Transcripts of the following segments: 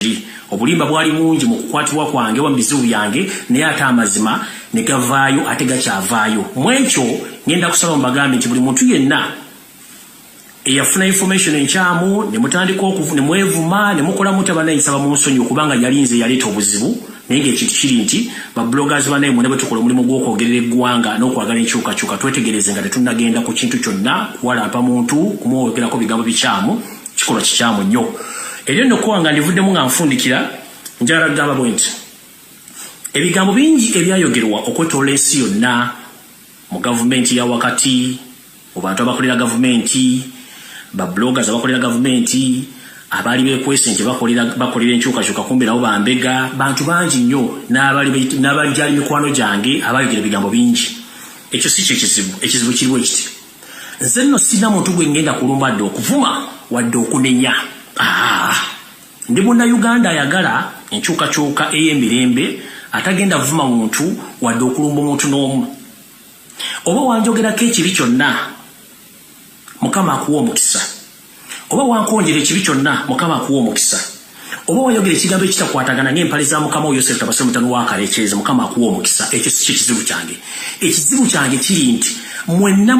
ddi obulimba bwali mungi mu kukwatibwa kwange wa bizibu byange naye ate amazima ne gavaayo ate gakyavaayo mu ekyo ngenda kusaba mbagambe nti buli muntu yenna eyafuna information enkyamu ne mutandika ne mwevuma ne mukola mutabanaayisaba mu nsonyi okubanga yalinze yaleeta obuzibu naye ng'ekintu kiri nti bloggers banaye mwena bwe tukola omulimu gw'okwogerera eggwanga n'okwagala enkyukakyuka twetegereze nga tetunnagenda ku kintu kyonna kuwalampa muntu kumwogerako bigambo bikyamu kikolwa kikyamu nnyo eryo nno okuba nga ndivuddemu nga nfundikira njagala kugamba bwe nti ebigambo bingi ebyayogerwa okwetoola ensi yonna mu gavumenti ya wakati mu bantu abakolera gavumenti bloggers abakolera gavumenti abali bekwese nti bakolera enkyukakyuka kumbe nabo bambega bantu bangi nnyo n'abajali mikwano gyange abayogera ebigambo bingi ekyo si ekizibu kiriwo ekiti nze nno sina muntu gwe ngenda kulumba wadde okuvuma wadde okunenya ndi munnayuganda ayagala enkyukakyuka ey'emirembe atagenda vuma muntu wadde okulumba omuntu n'omu oba wanjogerako ekibi kyonna mukama akuwa omukisa oba wankonjera ekibi kyonna mukama akuwa omukisa oba wayogera ekigambo ekitakwatagana ng'empale za mukama oyo Yosefu tabase mutano wakalekyeza mukama akuwa omukisa ekyo si kizibu kyange ekizibu kyange kiri nti mwenna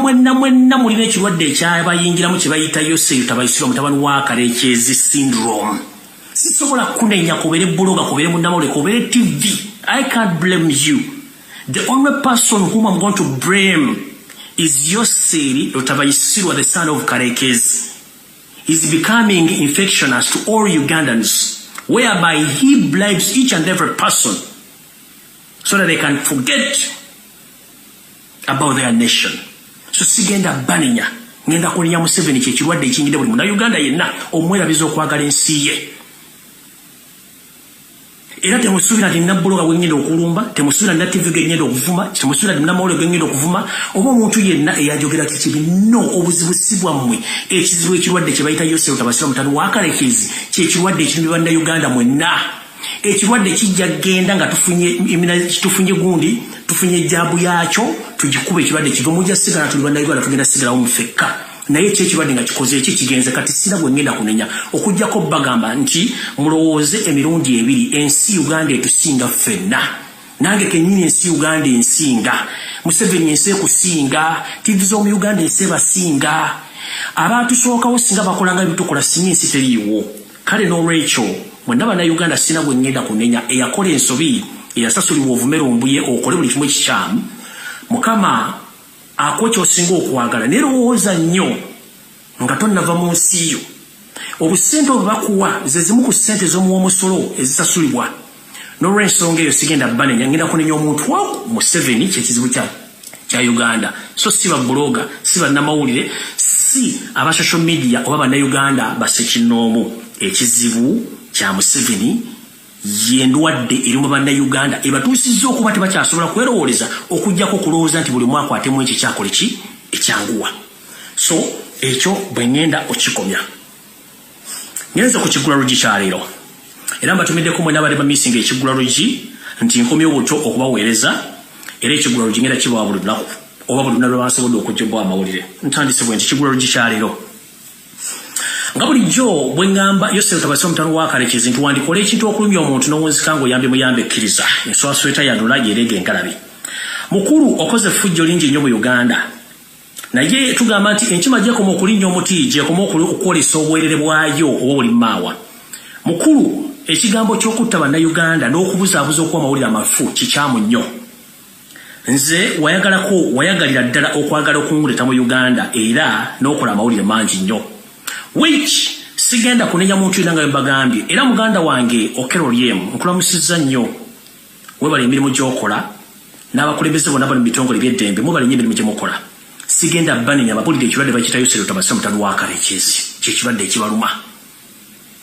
mulina ekirwadde ekyabayingiramu kye bayita Yosefu tabayisirwa mutabani wakalekyezi syndrome sisobola kunenya kubeere buloga kubeere munnamawulire kubeere TV I can't blame you the only person whom I'm going to blame is Yoseri Otabayisirwa, the son of Karekezi. Is becoming infectious to all Ugandans, whereby he bribes each and every person so that they can forget about their nation. So sigenda baninya ngenda kunya Museveni kyekirwadde ekingide buli munnayuganda yenna omwerabiza okwagala ensi ye. Era temusuubira nti nabbuloga bwengenda okulumba, temusuubira nti TV gengenda okuvuma, temusuubira nti namawulire gengenda okuvuma, oba omuntu yenna eyajogera kikibi no obuzibu si bwammwe. Ekizibu ekirwadde kye bayita Yosefu tabasira mutano wakalekezi kyekirwadde ekirimi bannayuganda mwenna. Ekirwadde kijja genda nga tufunye gundi, tufunye ejjaabu yaakyo, tugikube ekirwadde kive mujja sigala tuli bannayuganda tugenda sigalawo mufekka. Naye ekirwadde nga kikoze kigenze kati sina bwe ngenda kunenya okujjako bagamba nti mulowooze emirundi ebiri ensi Uganda etusinga ffenna nange kennyini ensi Uganda ensinga Museveni ensi ekusinga TV z'omu Uganda ensi ebasinga abatusookawo singa bakolanga ebitukola singa ensi teriiwo kale n'olwekyo mwenna bannayuganda sina bwe ngenda kunenya eyakola ensobi eyasasulibwa ovumera ombuye okole buli kimu ekikyamu Mukama akwocho osinga okwagala nerowooza nnyo nga tonnava mu nsi yo obusente obubakuwa ze zimu ku ssente z'omuwomusolo ezisasulibwa n'olw'ensonga eyo sigenda banenya ngenda kunenya omuntu wawo Museveni kyekizibu kya Uganda so si babbuloga si bannamawulire si aba social media oba bannayuganda basekinnoomu ekizibu kya Museveni yendwadde eri mu bannayuganda ebatuusizza okuba tebakyasobola kwerowooleza okujjako kulowooza nti buli mwaka atemu ekyo kyakola ki ekyanguwa so ekyo bwe ngenda okikomya ngenze ku kiggula lugi kyaleero era mbatumiddeko mwena abali bamisinga ekiggula lugi nti nkomyewo butyo okubaweereza era ekiggula lugi ngenda kibawa buli lunaku oba buli lunaku lwebansobodde okuggyibwa amawulire ntandise bwe nti kiggula lugi kyaleero nga bulijjo bwe ngamba Yosefu tabasira mutano wakalekezi nti wandikola ekintu okulumya omuntu n'owunzika ng'oyambe muyambe ekkiriza enswasweta yanula yereega engalabi mukulu okoze effujjo lingi nnyo mu Uganda naye tugamba nti enkima gyekoma okulinnya omuti gyekoma okwolesa obwerere bwayo oba buli maawa mukulu ekigambo ky'okutta bannayuganda n'okubuzaabuza okuwa amawulire amafu kikyamu nnyo nze wayagalira ddala okwagala okunguleta mu Uganda era n'okola amawulire mangi nnyo which sigenda kunenya muntu yina nga mbagambye era muganda wange Okero Lyem nkulamusizza nnyo webali emirimu gy'okola n'abakulembeze bonna bali mu bitongole by'eddembe mubali nnyo emirimu gye mukola sigenda banenya abapulidde ekirwadde bakiyita Yosefu tabasira mutano wakalekezi kyekirwadde ekibaluma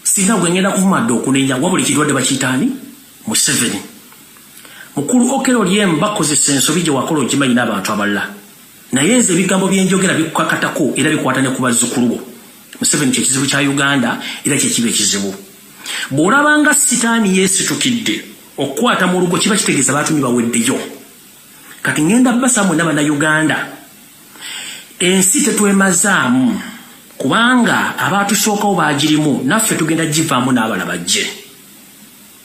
singa gwe ngenda kuvuma dde okunenya wabula ekirwadde bakiyitaani Museveni mukulu Okero Lyem bakozesa ensobi gye wakola ogimanyi n'abantu abalala naye nze ebigambo byenjogera bikukakatako era bikwata ne ku bazzukulu bo Museveni kyekizibu kya Uganda era kyekiba ekizibu bw'olabanga sitaani yeesitukidde okukwata mu lugo kiba kitegeeza baatumi baweddeyo kati ngenda basa mwena bannayuganda ensi tetwemazaamu kubanga abaatusookawo baagirimu naffe tugenda givaamu n'abala bajje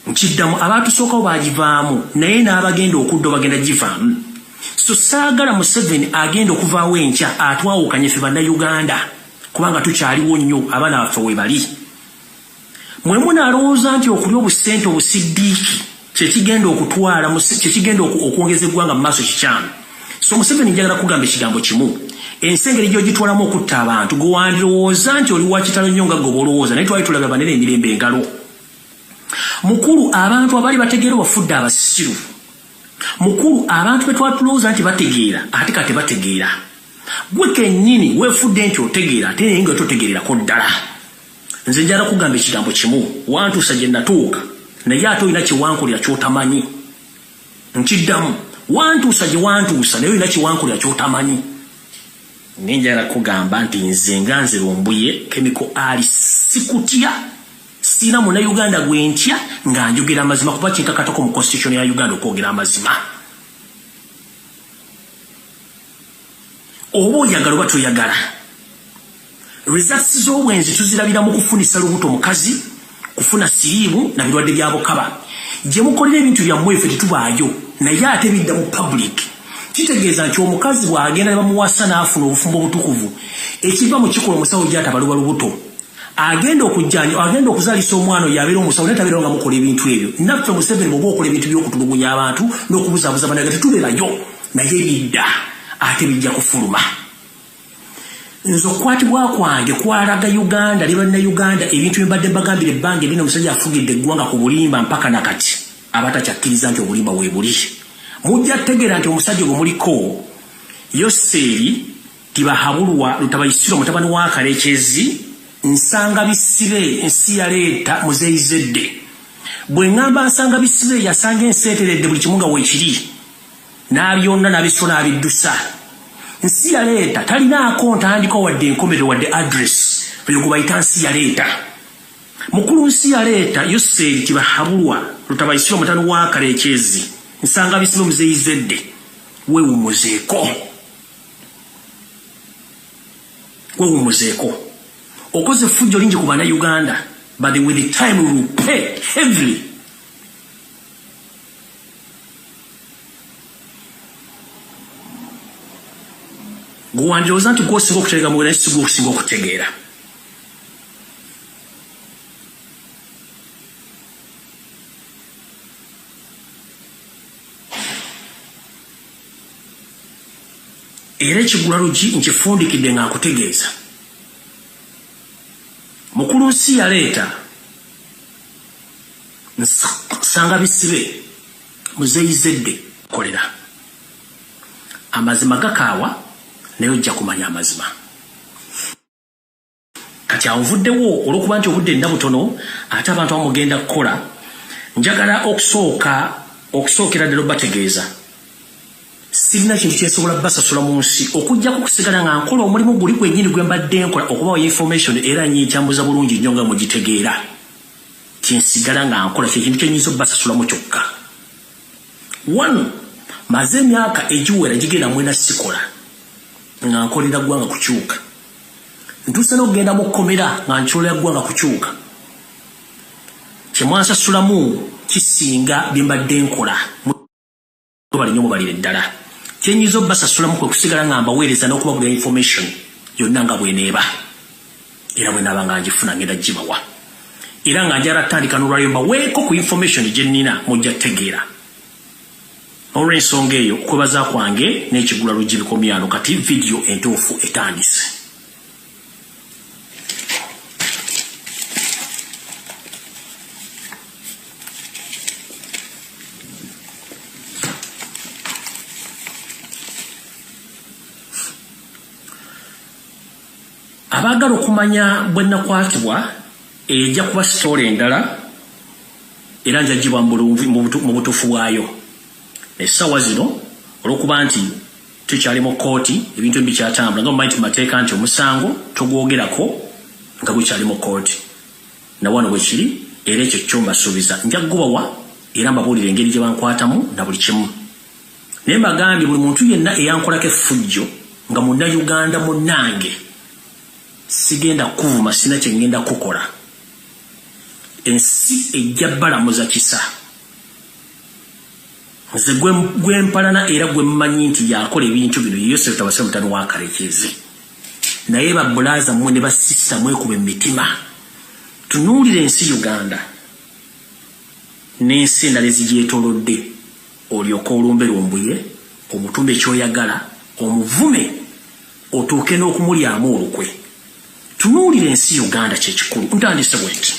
nkiddamu abantu sookawo bagivaamu naye n'abagenda okudda bagenda givaamu. So saagala Museveni agenda okuvaawo enkya atwawukanye ffe bannayuganda kubanga tukyaliwo nnyo abaana baffe we bali. Mwe munaalowooza nti okulya obusente obusiddiiki kyekigenda okutwala kyekigenda okwongeza eggwanga mu maaso kikyamu. So Museveni njagala kugamba ekigambo kimu. Ensi engeri gy'ogitwalamu okutta abantu gwe wandirowooza nti oli wa kitalo nnyo nga gwe olowooza naye twali tulabye banene emirembe engalo. Mukulu abantu abali bategeera bafudde abasiru. Mukulu abantu be twatulowooza nti bategeera ate kati bategeera. Gwe kennyini weefudde nti otegeera ate naye nga totegeererako ddala. Nze njala kugamba ekigambo kimu wantuusa gye natuuka naye ate olina kyewankulira ky'otamanyi. Nkiddamu wantuusa gye wantuusa naye olina kyewankulira ky'otamanyi. Nenjala kugamba nti nze nga nze Lumbuye Chemical Ali sikutya sina munnayuganda gwe ntya nga njogera amazima kuba kinkakatako mu constitution ya Uganda okwogera amazima. Oba oyagala oba toyagala results z'obwenzi tuzirabira mu kufunisa lubuto mukazi kufuna siriimu na birwadde bya bukaba. Gye mukolera ebintu byammwe ffe tetubaayo naye ate bidda mu public. Kitegeeza nti omukazi bw'agenda ne bamuwasa n'afuna obufumbo obutukuvu ekiva mu kikola omusawo gy'atabalwa lubuto agenda okuzaalisa omwana oyo abeera omusawo naye tabeera nga mukola ebintu ebyo. Naffe Museveni bw'oba okola ebintu by'okutulugunya abantu n'okubuzaabuza banaga tetubeerayo naye bidda ate bijja kufuluma. Nze okukwatibwa kwange kwalaga Uganda ne bannayuganda ebintu bye mbadde mbagambira ebbanga ebina omusajja afugidde eggwanga ku bulimba mpaka nakati abatakyakkiriza nti obulimba bwe buli. Mujja tegeera nti omusajja gwe muliko Yoseri Tibahabulwa Lutabayisiro mutabani wa Kalekyezi nsanga bisibe ensi yaleeta muzeyizedde. Bwe ngamba nsanga bisibe yasanga enseeteredde buli kimu nga weekiri n'abyonna n'abisiro n'abiddusa. Nsi yaleeta talinaako ntandiko wadde enkomero wadde address eyo gwe bayita nsi yaleeta. Mukulu nsi yaleeta Yoseri Tibahabulwa Lutabayisiro mutabani wa Kalekyezi nsanga bisibe muzeyizedde. Weewumuzeeko okoze effujjo lingi ku bannayuganda but with the time we will pay heavily. Gwandirowooza nti gwosinga okutegeera mu naye si gwokusinga okutegeera. Era ekigula lugi nkifundikidde nga nkutegeeza. Mukulu nsi yaleeta nsanga bisibe muzeyizedde kolera. Amazima gakaawa naye ojja kumanya amazima. Kati anvuddewo olw'okuba nti obudde nna butono ate abantu abamugenda kukola njagala okusookera ddala obategeeza. Sirina kintu kyensobola basasula mu nsi okujjako kusigala nga nkola omulimu guli gwennyini gwe mbadde nkola okubawa information era nyikyambuza bulungi nnyo nga mugitegeera. Kyensigala nga nkola kyekintu kyenyinza obbasasulamu kyokka. One, maze emyaka egiwera gigenda mwena sikola nga nkolera ggwanga kukyuka. Ntuuse n'okugenda mu kkomera nga nkyolera ggwanga kukyuka. Kyemwansasulamu kisinga bye mbadde nkola. Bali nnyo mubalire ddala. Kyenyiza obbasasulamu kwe kusigala nga mbaweereza n'okubagulira information yonna nga bw'eneeba. Era bwe naaba nga ngifuna ngenda gibawa. Era nga njala tandika n'olwaliro mbaweeko ku information gye nnina mujja tegeera. Olw'ensonga eyo okwebaza kwange n'ekigula luggi bikomye ano kati video entuufu etandise. Abagala okumanya bwe nakwatibwa ejja kuba story endala era njagibwa mu butuufu bwayo. Essaawa zino olw'okuba nti tukyali mu kooti ebintu ebikyatambula nga mumanyi tumateeka nti omusango tugwogerako nga gukyali mu kooti. Na wano bwe kiri era ekyo kyo mbasuubiza nja kugubawa era mbabuulira engeri gye bankwatamu na buli kimu. Naye mbagambye buli muntu yenna eyankolako effujjo nga munnayuganda munnange sigenda kuvuma sina kye ngenda kukola. ensi ejjabala muzakisa nze gwempalana era gwemmanyi nti yakola ebintu bino Yosef Tabasira mutano wa Karekezi naye babulaza mmwe ne basista mwekuba emitima tunuulire ensi Uganda n'ensi endala ezigyetoolodde olyoka olumbe Lumbuye omutumba ekyoyagala omuvume otuuke n'okumulyamu olukwe tunuulire ensi Uganda kyekikulu ntandise bweti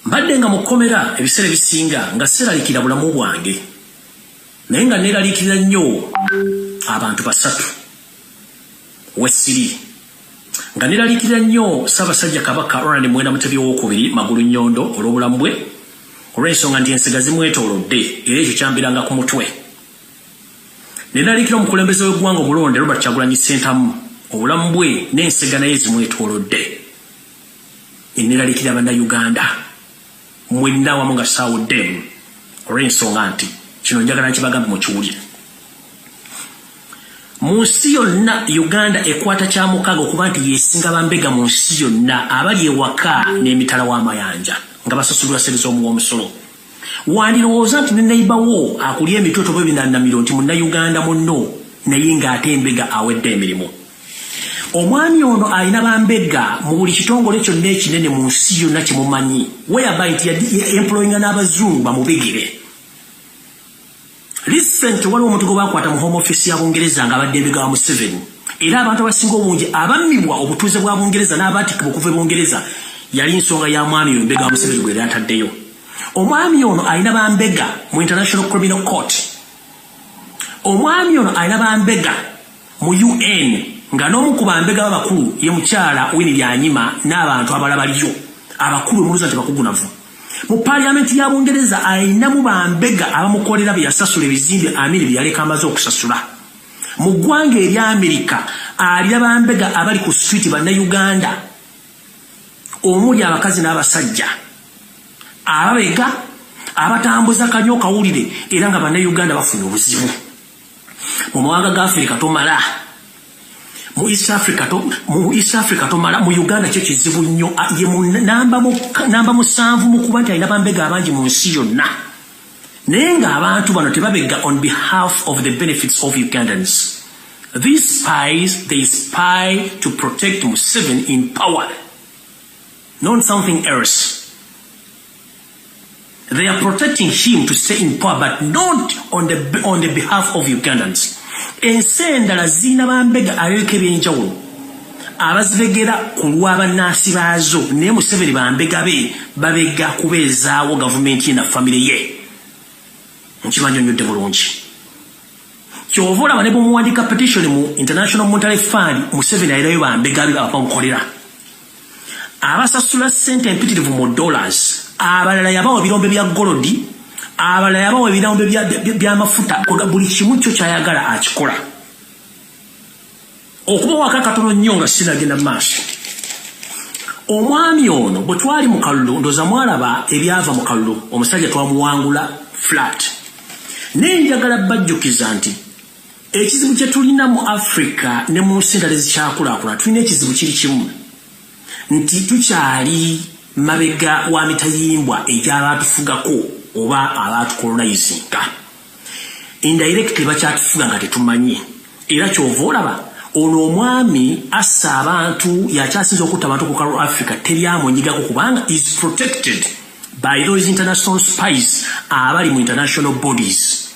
mbadde nga mukomera ebiseera bisinga nga seralikira bulamu bwange naye nga neeralikira nnyo abantu basatu wesiri nga neeralikira nnyo Ssaabasajja Kabaka Ronald Muwenda Mutebi owookubiri Magulu Nnyondo olw'obulamu bwe olw'ensonga nti ensiga zimwetoolodde era ekyo kyambiranga ku mutwe neeralikira omukulembeze w'eggwanga omulonde Robert Kyagulanyi Ssentamu obulamu bwe n'ensiga naye zimwetoolodde neeralikira bannayuganda mwenna wamu nga saawuddemu olw'ensonga nti kino njagala nkibagambe mukiwulire mu nsi yonna Uganda ekwata kya mukaaga okuba nti yeesinga bambega mu nsi yonna abali ewaka n'emitala w'amayanja nga basasulwa ssente z'omuw'omusolo wandirowooza nti ne neighbour akulya emitooto bwe binannamiro nti munnayuganda munno naye ng'ate embega awedde emirimu omwami ono alina bambega mu buli kitongole kyonna ekinene mu nsi yonna kyemumanyi whereby nti employinga n'abazungu bamubegere recent waliwo omuntu gwe bakwata mu home office ya Bungereza nga abadde embega wa Museveni era abantu abasinga obungi abammibwa obutuuze bwa Bungereza n'abaatikibwa okuva e Bungereza yali nsonga ya mwami oyo embega wa Museveni gwe yali ataddeyo omwami ono alina bambega mu International Criminal Court omwami ono alina bambega mu UN nga n'omu ku bambega b'abakulu ye mukyala Winnie Byanyima n'abantu abalala baliyo abakulu emuluza nti bakugunavu mu parliamenti ya Bungereza alinamu bambega abamukolera bye yasasula ebizimbe amiri bye yaleka amaze okusasula mu ggwanga erya Amerika alina bambega abali ku street bannayuganda omuli abakazi n'abasajja ababega abatambuza kanyo kawulire era nga bannayuganda bafuna obuzibu mu mawanga ga Afrika tomala mu East Africa tomala mu Uganda kyo kizibu nnyo ye namba musanvu mu kuba nti alina bambega abangi mu nsi yonna naye ng'abantu bano tebabega on behalf of the benefits of Ugandans. These spies, they spy to protect Museveni in power, not something else. They are protecting him to stay in power, but not on the behalf of Ugandans. Ensendala zina bambega abeke byenjawulo abazibegera ku lw'abannansi baazo naye Museveni bambega be babega kubeezaawo gavumenti na family ye nkibanyonyodde bulungi kyova olaba ne bumuwandika petition mu International Monetary Fund Museveni ayirayo bambega be abamukolera abasasula ssente empitirivu mu dollars abalala yabawa ebirombe bya golodi abalala yabawa ebirombe by'amafuta buli kimu kyo kyayagala akikola okuba wakakatono nnyo nga sinagenda maaso omwami ono bwe twali mu kalulu ndoza mwalaba ebyava mu kalulu omusajja twamuwangula flat naye njagala bajjukiza nti ekizibu kye tulina mu Africa ne mu nsi endala ezikyakulaakulana tulina ekizibu kiri kimu nti tukyali mabega wa mitayimbwa egy'abaatufugako oba abaatukolonizinga indirectly bakyatufuga nga tetumanyi era kyova olaba ono omwami assa abantu yakyasinza okutta abantu ku kalu Africa teryamunyigako kubanga is protected by those international spies abali mu international bodies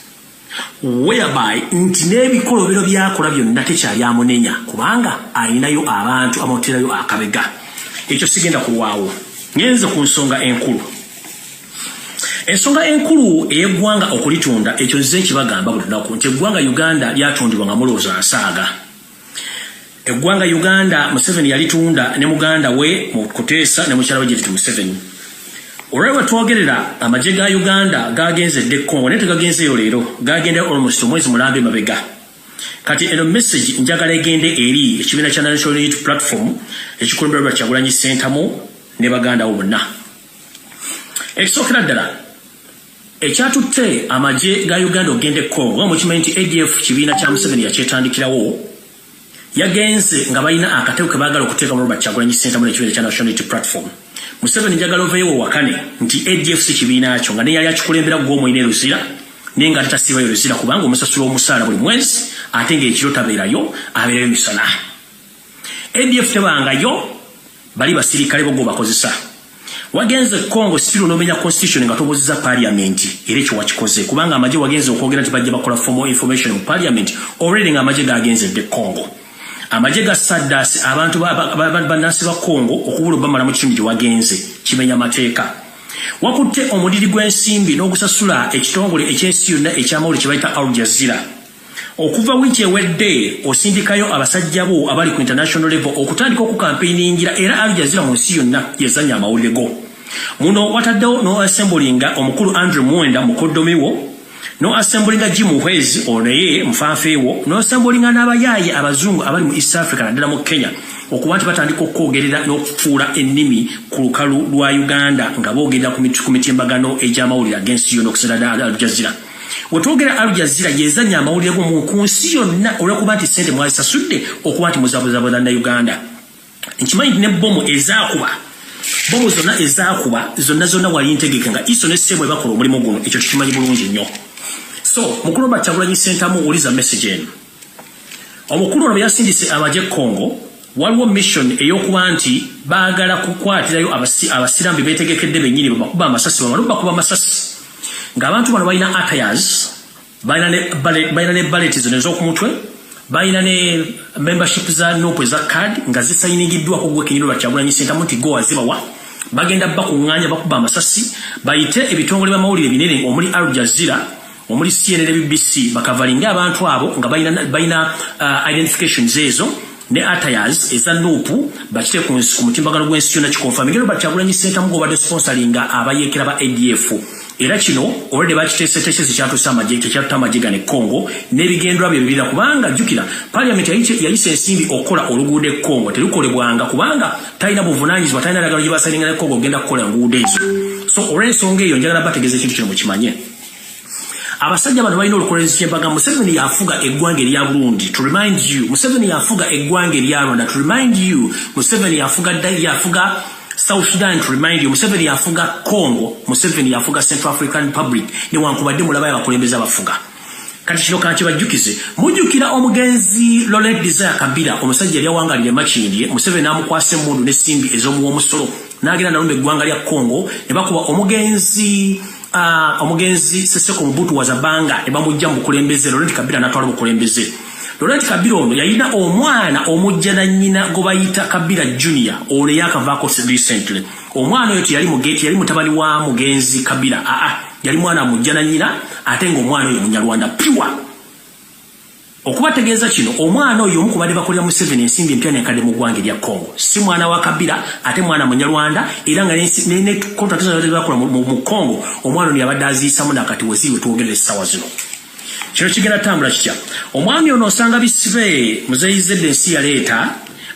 whereby nti n'ebikolobero byakola byonna tekyali amunenya kubanga alinayo abantu amuterayo akabega ekyo sigenda kulwawo ngenze ku nsonga enkulu ensonga enkulu ey'eggwanga okulitunda ekyo nze nkibagamba buli lunaku nti eggwanga Uganda lyatundibwa nga mulowooza nsaaga eggwanga Uganda Museveni yalitunda ne muganda we mu kuteesa ne mukyala we Judith Museveni olwebwe twogerera amagye ga Uganda gagenzedde Congo naye tegagenzeeyo leero gagenda almost omwezi mulambe mabega kati eno message njagala egende eri ekibiina kya National Unity Platform ekikulembera Kyagulanyi Ssentamu ne baganda bo bonna ekisookera ddala Ekyatutte amaje ga Uganda ogende Congo mu kimanyi ADF kibiina kya Museveni yakyetandikirawo yagenze nga balina akateko ke baagala okuteeka mu Robert Kyagulanyi Ssentamu n'ekibiina kya National Unity Platform. Museveni njagala oveewo wakane nti ADF si kibiina kyo nga ne yali akikulembera gw'omulina Luzira naye nga tatasiibayo Luzira kubanga omusasula omusaala buli mwezi ate ng'ekiro tabeerayo abeerayo misana. ADF tebangayo bali basirikale bo bakozesa. Wagenze Congo still nomenya constitution nga tobozza parliament era ekyo wakikoze kubanga amaje wagenze okwogera nti bajja bakola formal information mu parliament already nga amaje gagenze de Congo. Amaje ga SADC abantu banansi ba Congo okubula bamala mu kitundu wagenze kimenya mateeka. Wakutte omudiri gw'ensimbi n'ogusasula ekitongole ekyensi yonna ekyamawulire kibayita Al Jazeera. Okuva wiki ewedde osindikayo abasajja bo abali ku international level okutandika okukampeiningira era Al Jazeera mu nsi yonna yazanya amawulire go. Muno wataddewo no assemblinga omukulu Andrew Mwenda mukoddomewo no assemblinga Jim Muhwezi oneye mfanfeewo no assemblinga n'abayaaye abazungu abali mu East Africa naddala mu Kenya okuba nti batandika okwogerera n'okufuula ennimi ku lukalu lwa Uganda nga boogera ku mitimbagano egy'amawulire ag'ensi yonna okusinda Al Jazeera. Wetwogera Al Jazeera yezanya amawulire go mu kunsi yonna olw'okuba nti ssente mwazisasudde okuba nti muzabuzabuza na Uganda. Nkimanyi ne bomu ezaakuba zonna wali ntegeke nga iso ne ssebo bakola omulimu guno ekyo tukimanyi bulungi nnyo. So mukulu Robert Kyagulanyi Ssentamu uliza message eno. Omukulu ono yasindise abaje Congo waliwo mission eyokuba nti baagala kukwatirayo abasirambi beetegekedde bennyini bakuba amasasi bakuba amasasi ng'abantu bano balina attires balina ne ballet zino ez'okumutwe balina ne membership za nope za card nga zisayiningiddwako gwe Kenyini Robert Kyagulanyi Ssentamu nti go wazibawa bagenda bakuŋŋaanya bakuba amasasi bayite ebitongole by'amawulire binene omuli Al Jazeera omuli CNN BBC bakavalinga abantu abo nga balina identifications ezo ne attires eza nupu bakite ku mutimbagano gw'ensi yonna kikonfirming Robert Kyagulanyi Ssentamu gobadde sponsoringa abayeekera ba ADF era kino already bakiteeseteesezi kyatuusa amaje gane Congo n'ebigendwa bye bibira kubanga jjukira parliament yayise ensimbi okukola oluguudo e Congo terukolebwanga kubanga talina buvunaanyizibwa talina lagalo gye basalinga ne Congo ogenda kukola enguudo ezo. So olw'ensonga eyo njagala bategeeza ekintu kino mukimanye. Abasajja bano balina olukolezi ky'embaga Museveni yafuga eggwanga erya Burundi to remind you. Museveni yafuga eggwanga erya Rwanda to remind you. Museveni yafuga South Sudan to remind you. Museveni yafuga Congo. Museveni yafuga Central African Republic. Newankubadde mulaba abakulembeze abafuga. Kati kino kakibajjukize. Mujjukira omugenzi Laurent Desire Kabila omusajja yali awangalire Makindye Museveni amukwasa emmundu n'essimbi ez'omuwa omusolo n'agenda nalumba eggwanga lya Congo ne bakuba omugenzi Seseko Mobutu Wazabanga ne bamujja mu bukulembeze Laurent Kabila n'atwala mu bukulembeze. Laurent Kabila ono yalina omwana omujja na nnyina gwe bayita Kabila Junior ono yakavaako recently. Omwana oyo yali mutabani wa mugenzi Kabila yali mwana mujja na nnyina ate ng'omwana oyo munyarwanda pure. Okubategeeza kino omwana oyo omu ku badde bakolera Museveni ensimbi empya n'enkadde mu ggwanga erya Congo si mwana wa Kabila ate mwana munyarwanda era nga ne contract bakola mu Congo omwana ono yabadde aziyisamu nakati weziri we twogerera essaawa zino. Kino kigenda tambula kitya. Omwami ono osanga bisibe muzeyizedde ensi yaleeta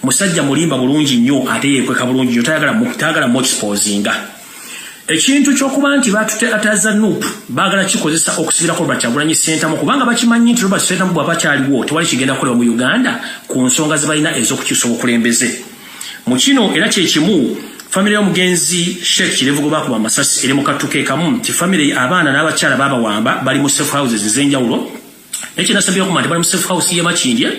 musajja mulimba bulungi nnyo ate yeekweka bulungi nnyo tayagala mu exposinga. Ekintu ky'okuba nti batutaza nupu baagala kikozesa okusibirako Robert Kyagulanyi Ssentamu kubanga bakimanyi nti Robert Ssentamu bw'aba kyaliwo tewali kigenda kukolebwa mu Uganda ku nsonga ze balina ez'okukyusa obukulembeze. Mu kino era kye kimu famire y'omugenzi Sheikh Kirevu gwe bakuba amasasi eri mu kattuke kamu nti famire abaana n'abakyala baabawamba bali mu safe houses ez'enjawulo ekinasabira okuma nti bali mu safe house y'e Makindye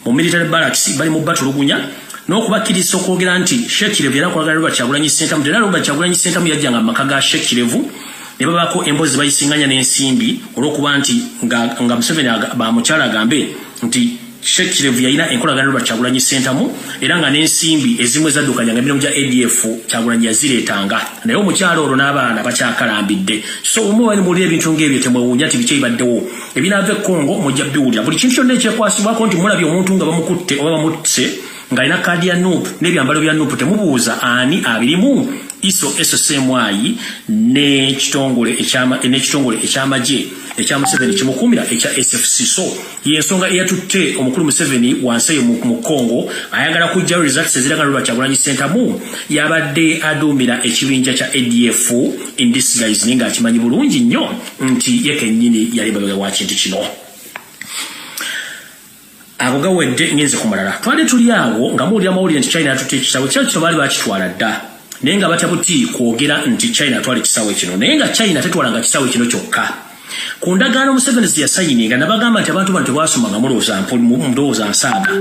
mu military barracks bali mu batulugunya n'okubakkiriza okwogera nti Sheikh Kirevu era akwagala Robert Kyagulanyi Ssentamu era Robert Kyagulanyi Ssentamu yajjanga mu maka ga Sheikh Kirevu ne babaako emboozi bayisinganya n'ensimbi olw'okuba nti nga Museveni bamukyala agambe nti Sheikh Kirevu yalina enkolagana Robert Kyagulanyi Ssentamu era nga n'ensimbi ezimu ezaddukanyanga emirimu gya ADF Kyagulanyi yazireetanga naye omukyalo olwo n'abaana bakyakalambidde. So omuwani muli ebintu ng'ebyo temwewuunya nti biki ebibaddewo ebinaava e Congo mujja biwulira buli kintu kyonna ekyekwasibwako nti mulabye omuntu nga bamukute oba bamutte ng'alina kaadi ya nuupu n'ebyambalo bya nuupu temubuuza ani abirimu iso SSMI ne kitongole ekyamaje ekya Museveni kimukumira ekya SFC. So yensonga eyatutte omukulu Museveni wansayo mu Congo ayagala kujja results eziraga lwa Kyagulanyi Center mu yabadde adumira ekibinja kya ADF in disguise ninga akimanyi bulungi nnyo nti yekennyini yali babega wa kintu kino. Agoga wedde ngenze kumalala twali tuli awo nga muulira mawulire nti China yatutte ekisawe kino bali bakitwala dda naye nga batyabuti kwogera nti China twali kisawe kino naye nga China tetwalanga kisawe kino kyokka. Ku ndagaano Museveni yasayininga nabagamba nti abantu bano tebasomanga mulowooza nsaaga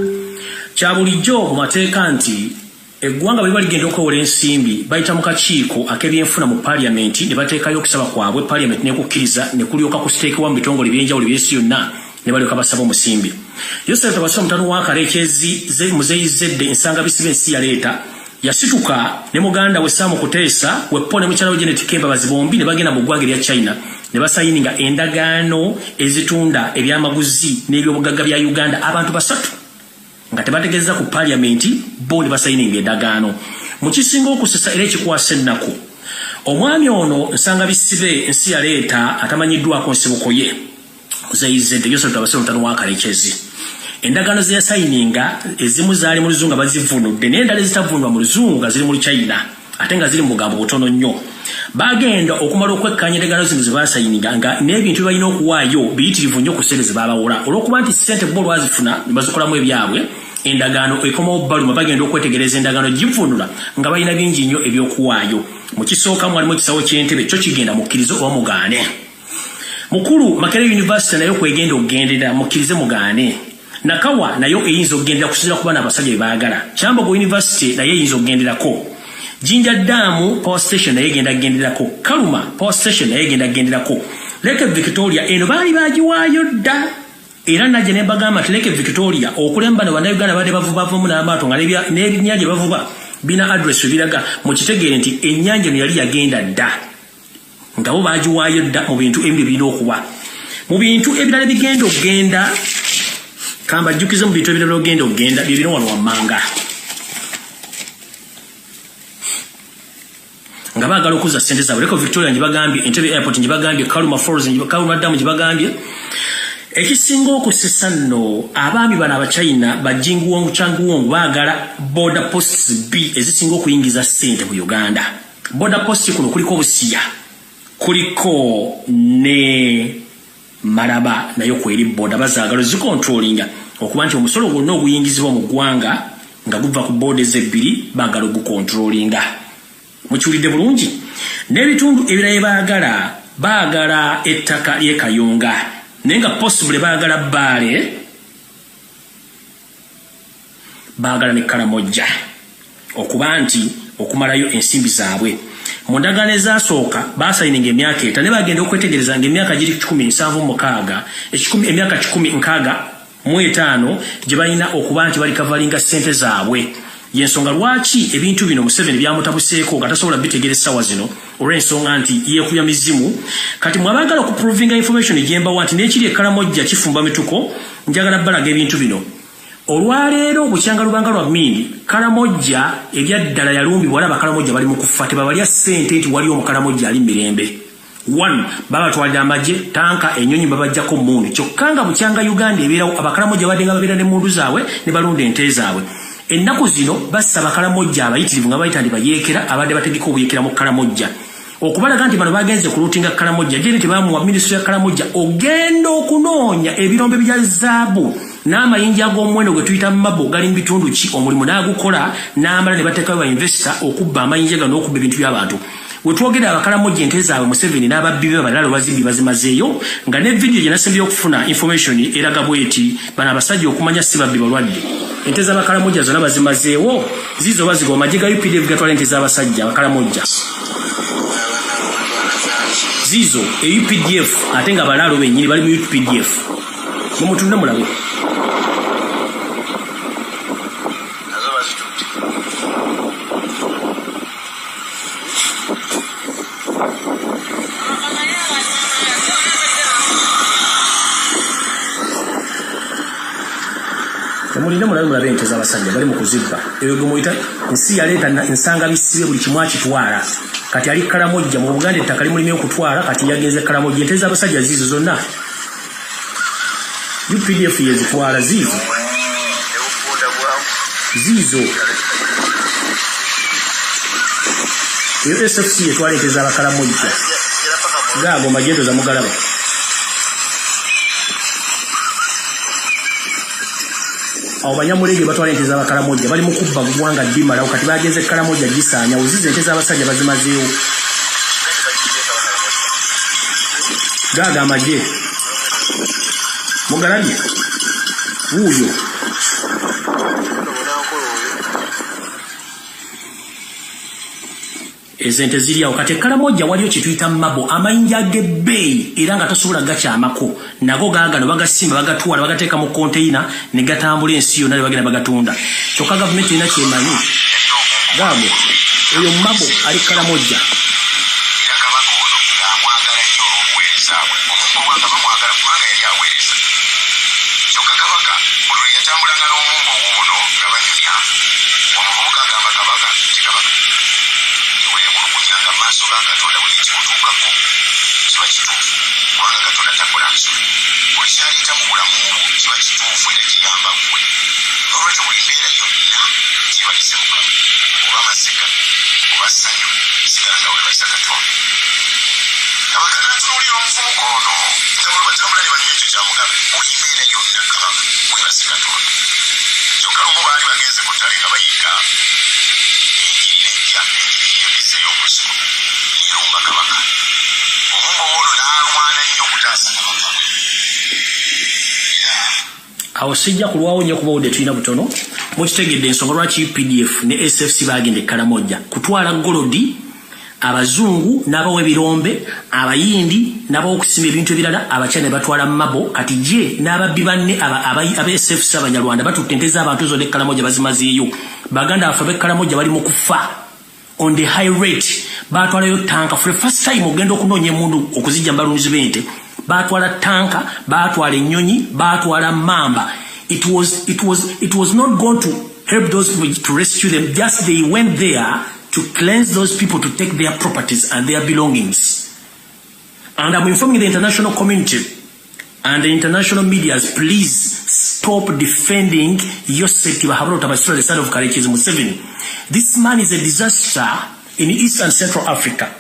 kya bulijjo mu mateeka nti eggwanga bwe baligenda okwewola ensimbi bayita mu kakiiko ak'ebyenfuna mu paliamenti ne bateekayo okusaba kwabwe paliamenti n'ekukkiriza ne kulyoka kusiteekebwa mu bitongole by'enjawulo by'ensi yonna ne balyoka basaba omusimbi. Yosef Tabasira mutano wa Karekezi muzeeyi zedde ensanga bisibe ensi yaleeta yasituka ne muganda we Samu Kuteesa wepone mukyala we Janet Kemba bazibombi ne bagenda mu ggwanga lya China ne basayininga endagaano ezitunda ebyamaguzi n'ebyobugagga bya Uganda abantu basatu nga tebategeeza ku paliamenti bo ne basayininga endagaano. Mu kisinga okusesa era ekikwasa ennaku omwami ono nsanga bisibe ensi yaleeta atamanyiddwako nsibuko ye muzeeyi zedde Yosef Tabasira mutano wa Karekezi. Endagaano ze yasayininga ezimu zaali mu Luzungu bazivunudde n'endala ezitavunwa mu Luzungu nga ziri mu China ate nga ziri mu bugambo butono nnyo. Bagenda okumala okwekkanya endagaano zino ze baasayininga nga n'ebintu bye balina okuwaayo biyitirivu nnyo ku ssente ze baabawola olw'okuba nti ssente bo lwazifuna ne bazikolamu ebyabwe endagaano ekomawo baluma bagenda okwetegereza endagaano givunula nga balina bingi nnyo eby'okuwaayo. Mu kisooka mwalimu ekisawo ky'entebe kyo kigenda mukkirize oba mugaane. Mukulu Makerere University nayo kwegenda okugendera mukkirize mugaane. Nakawa nayo eyinza okugendera kusinziira ku baana abasajja bye baagala. Kyambogo University nayo eyinza okugenderako. Jinja Dam Power Station nayo egenda kugenderako. Kaluma Power Station nayo egenda kugenderako. Lake Victoria eno baali bagiwaayo dda. Era najja ne bagamba nti Lake Victoria okulemba ne bannayuganda badde bavubavumu n'amaato nga n'ebinnyanja bavuba bina address biraga mu kitegeere nti ennyanja eno yali yagenda dda. Nga bo bagiwaayo dda mu bintu ebyo birina okuba. Mu bintu ebirala bigenda okugenda kamba jjukize mu bintu ebirala ogenda okugenda bye bino wano wammanga. Nga baagala okuzza ssente zaabwe Lake Victoria ngibagambye, Entebbe Airport ngibagambye, Kaluma Falls Kaluma Dam ngibagambye. Ekisinga okusesa nno abaami bano Abachina bajinguwongu changuwongu baagala border posts B ezisinga okuyingiza ssente mu Uganda. Border posts kuno kuliko Busia, kuliko ne Maraba nayo kweri border bazaagala zikontrolinga okuba nti omusolo gwonna oguyingizibwa mu ggwanga nga guva ku borders ebbiri baagala ogukontrolinga. Mukiwulidde bulungi? N'ebitundu ebirala baagala ettaka ly'e Kayunga naye nga possible baagala Bbaale baagala ne Karamojja okuba nti okumalayo ensimbi zaabwe. Mu ndagaano ezasooka baasayininga emyaka eta ne bagenda okwetegereza ng'emyaka giri 17 emyaka 65 gye balina okuba nti bali kavalinga ssente zaabwe. Yensonga lwaki ebintu bino Museveni byamutabuseeko nga tasobola bitegeera essaawa zino olw'ensonga nti yeekubya mizimu. Kati mwabagala okuprovinga information egyembawa nti n'ekiri Karamojja kifumba mituko njagala balaga ebintu bino. Olwaleero bukyanga lubanga lwa Mindi Karamojja ebyaddala yalumbibwa laba Karamojja bali mu kufa tebabalya ssente nti wali Karamojja ali mirembe. 1 babatwalira amagye tanka enyonyi babajjako mundu kyokka nga bukyanga Uganda ebeerawo Abakaramojja badde nga babeera ne mundu zaabwe ne balunda ente zaabwe. Ennaku zino basaba Karamojja abayitirivu nga bayita ndi bayeekera abadde bategeka obuyeekera mu Karamojja okubalaga nti bano bagenze ku luutinga Karamojja gye tebamuwa minisitule ya Karamojja ogenda okunoonya ebirombe bya zaabu n'amayinja ag'omuwendo gwe tuyita mabo gali mu bitundu ki omulimu n'agukola n'amala ne bateekayo ba investor okubba amayinja gano n'okubba ebintu by'abantu. We twogera Abakaramojja ente zaabwe Museveni n'ababbi be balala bazimbi bazimazeeyo nga ne video gye nasembye okufuna information eraga bweti bano abasajja okumanya si babbi balwadde. Ente z'Abakaramojja zonna bazimazeewo zizo baziga amagye ga UPDF gatwala ente z'abasajja Abakaramojja zizo UPDF ate nga balaalo bennyini bali mu UPDF mumutunde mulabe. Temulina mulabe mulabe ente z'abasajja bali mu kuzibba. Eyo gumuita nsi yaleeta nsanga bisibe buli kimu akitwala. Kati ali Kalamojja mu Buganda ettaka limulimye okutwala kati yagenze Kalamojja ente z'abasajja zizo zonna. UPDF yezitwala zizo. Zizo. Iyo SFC yetwala ente z'Abakalamojja. Gaago majeto za Mugalaba. Abo banyamulege batwala ente z'Abakalamojja bali mu kubba ggwanga ddimala kati bagenze Kalamojja gisaanya uzize ente z'abasajja bazimazeewo. Gaaga amaje. Mugalabye. Wuuyo. Ezente ziriawo kati Kalamojja waliyo kituyita mabo amayinja g'ebbeeyi era nga tosobola gakyamako nago gaagano bagasimba bagatwala bagateeka mu container ne gatambula ensi yonna ne bagenda bagatunda kyokka gavumenti erina kyemanyi gaago eyo mabo ali Kalamojja awo sijja kulwawo nnyo kuba wadde tulina butono mukitegedde ensonga lwaki UPDF ne SFC bagende Kalamojja kutwala golodi abazungu n'abawebirombe abayindi n'abawokusima ebintu ebirala abakyane batwala mabo kati je n'ababbi banne aba SFC abanyarwanda batutte ente z'abantu zo ne Kalamojja bazimazeeyo baganda bafe be Kalamojja bali mu kufa on the high rate batwalayo tanka for the first time ogenda okunoonya emundu okuzijja mbalunzi b'ente batwala tanka batwala ennyonyi batwala mamba it was not going to help those people to rescue them just they went there to cleanse those people to take their properties and their belongings and I'm informing the international community and the international media please stop defending Yosef Tibahabrota by the side of Karekezi Museveni. This man is a disaster in East and Central Africa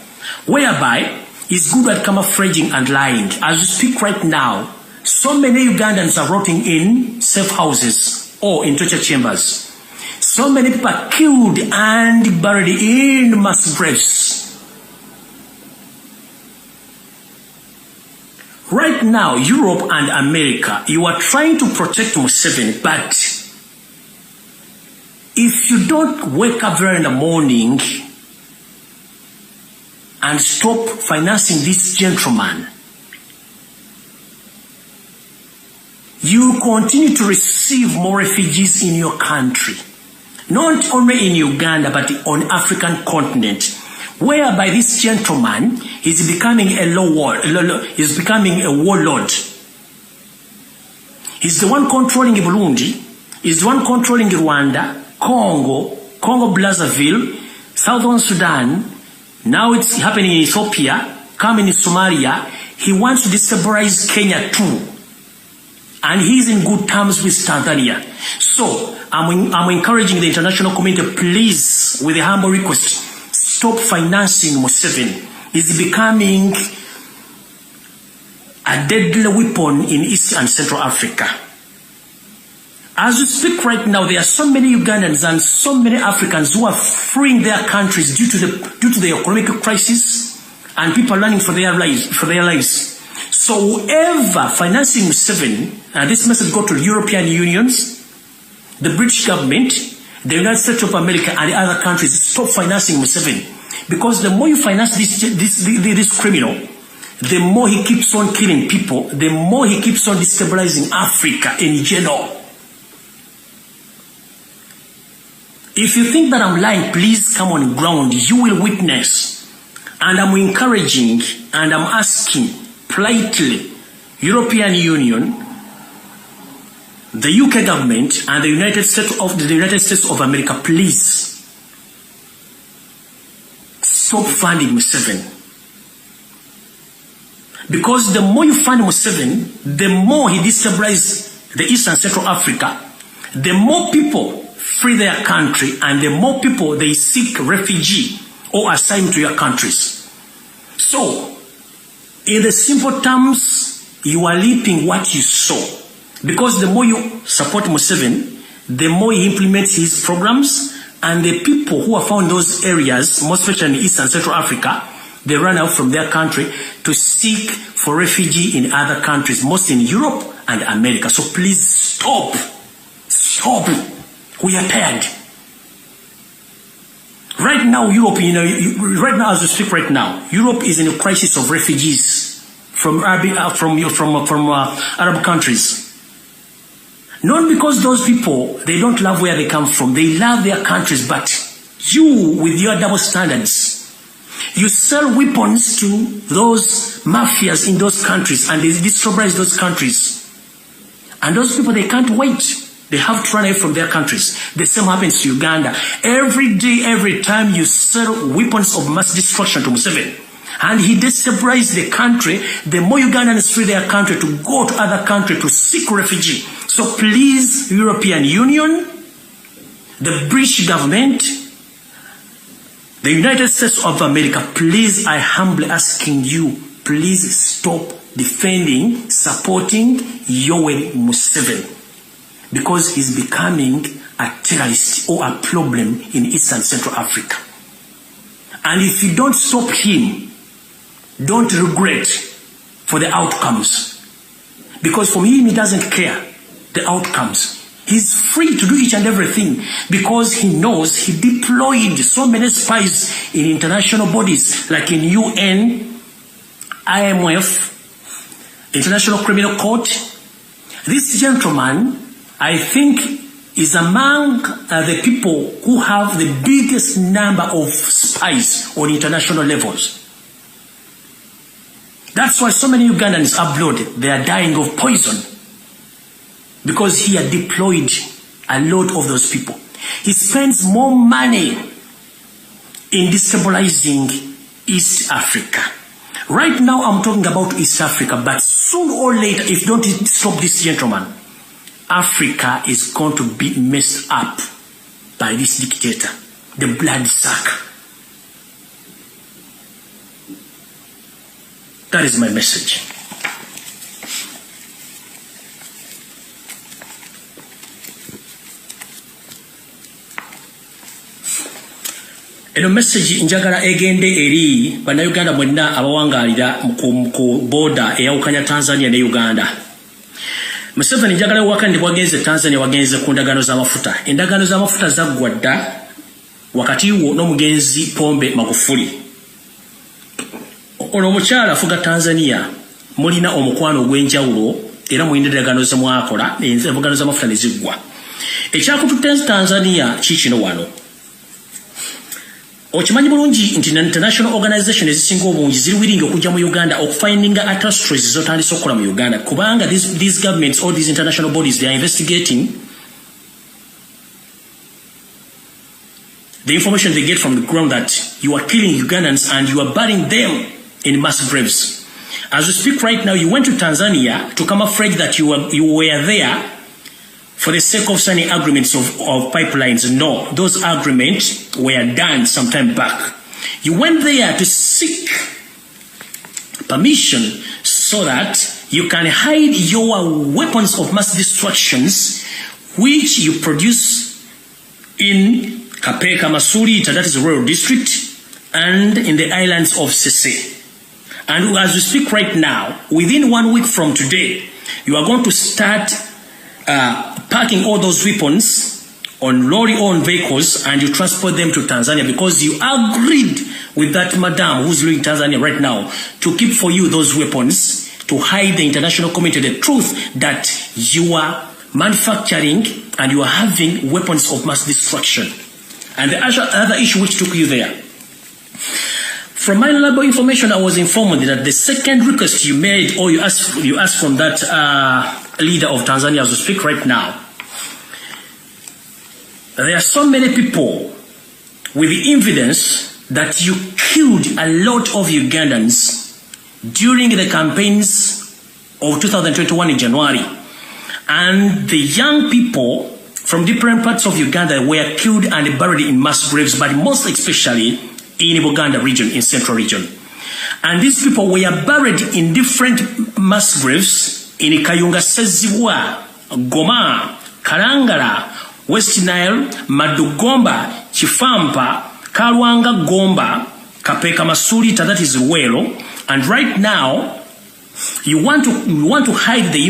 whereby he's good at camouflaging and lying. As we speak right now, so many Ugandans are rotting in safe houses or in torture chambers. So many people are killed and buried in mass graves. Right now, Europe and America, you are trying to protect Museveni, but if you don't wake up there in the morning and stop financing this gentleman, you continue to receive more refugees in your country. Not only in Uganda, but on African continent, whereby this gentleman is becoming is becoming a warlord. He's the one controlling Burundi, he's the one controlling Rwanda, Congo Brazzaville, Southern Sudan. Now it's happening in Ethiopia, coming in Somalia. He wants to destabilize Kenya too. And he's in good terms with Tanzania. So I'm encouraging the international community, please, with a humble request, stop financing Museveni. He's becoming a deadly weapon in East and Central Africa. As we speak right now, there are so many Ugandans and so many Africans who are fleeing their countries due to the economic crisis and people running for their lives. So whoever financing Museveni, and this message go to European unions, the British government, the United States of America, and the other countries, stop financing Museveni. Because the more you finance this criminal, the more he keeps on killing people, the more he keeps on destabilizing Africa in general. If you think that I'm lying, please come on ground. You will witness. And I'm encouraging and I'm asking politely, European Union, the the UK government and the United States of America, please stop funding Museveni. Because the more you fund Museveni, the more he destabilizes the East and Central Africa, the more people flee their country and the more people they seek refugee or asylum to your countries. So, in the simple terms, you are reaping what you sow. Because the more you support Museveni, the more he implements his programs, and the people who are found in those areas, most especially in East and Central Africa, they run out from their country to seek for refugee in other countries, most in Europe and America. So please stop. Stop. We are tired. Right now, Europe, right now as we speak right now, Europe is in a crisis of refugees from Arab countries. Not because those people, they don't love where they come from. They love their countries, but you, with your double standards, you sell weapons to those mafias in those countries and they destabilize those countries. And those people, they can't wait. They have to run away from their countries. The same happens to Uganda. Every day, every time you sell weapons of mass destruction to Museveni, and he destabilizes the country, the more Ugandans flee their country to go to other countries to seek refugee. So please, European Union, the British government, the United States of America, please, I humbly asking you, please stop defending, supporting Yoweri Museveni, because he's becoming a terrorist or a problem in East and Central Africa. And if you don't stop him, don't regret for the outcomes. Because for him, he doesn't care the outcomes. He's free to do each and everything because he knows he deployed so many spies in international bodies like in UN, IMF, International Criminal Court. This gentleman, I think, is among the people who have the biggest number of spies on international levels. That's why so many Ugandans abroad, they are dying of poison. Because he had deployed a lot of those people. He spends more money in destabilizing East Africa. Right now I'm talking about East Africa, but soon or later, if you don't stop this gentleman, Africa is going to be messed up by this dictator, the blood sucker. That is my message. Eno message njagala egende eri bannayuganda mwenna abawangalira ku border eyawukanya Tanzania ne Uganda. Museveni njagala wakandi bwagenze Tanzania wagenze ku ndagano z'amafuta. Endagano z'amafuta zaggwa dda wakati wo n'omugenzi Pombe Magufuli. Ono omukyala afuga Tanzania mulina omukwano ogw'enjawulo era muyina endagano ze mwakola endagano z'amafuta ne ziggwa. Ekyakututte Tanzania kikino wano. Okimanyi bulungi nti international organization ezisinga obungi ziri willing okujja mu Uganda okufindinga atrocities zotandise okukola mu Uganda kubanga these governments or these international bodies, they are investigating the information they get from the ground that you are killing Ugandans and you are burying them in mass graves. As we speak right now, you went to Tanzania to camouflage that you were there for the sake of signing agreements of pipelines. No, those agreements were done some time back. You went there to seek permission so that you can hide your weapons of mass destructions which you produce in Kapeka, Masuri, that is the Royal District, and in the islands of Sese. And as we speak right now, within 1 week from today, you are going to start packing all those weapons on lorry-owned vehicles and you transport them to Tanzania because you agreed with that madam who's living in Tanzania right now to keep for you those weapons to hide the international community the truth that you are manufacturing and you are having weapons of mass destruction. And the other issue which took you there, From my reliable information, I was informed that the second request you made, or you asked from that leader of Tanzania as we speak right now, there are so many people with the evidence that you killed a lot of Ugandans during the campaigns of 2021 in January. And the young people from different parts of Uganda were killed and buried in mass graves, but most especially in Buganda region, in central region. And these people were buried in different mass graves in Kayunga Sezibwa, Goma, Karangala, West Nile, Madugomba, Chifampa, Kalwanga Gomba, Kapeka Masuri, that is Ruelo. And right now, you want to hide the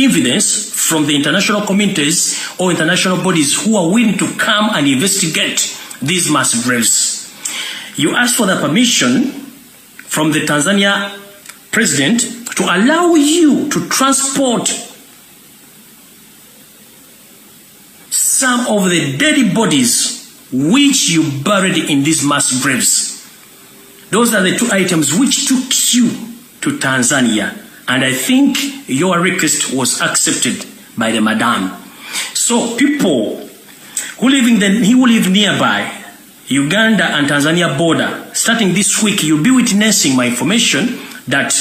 evidence from the international communities or international bodies who are willing to come and investigate these mass graves. You asked for the permission from the Tanzania president to allow you to transport some of the dead bodies which you buried in these mass graves. Those are the two items which took you to Tanzania. And I think your request was accepted by the madam. So people who live nearby, Uganda and Tanzania border, starting this week, you'll be witnessing my information that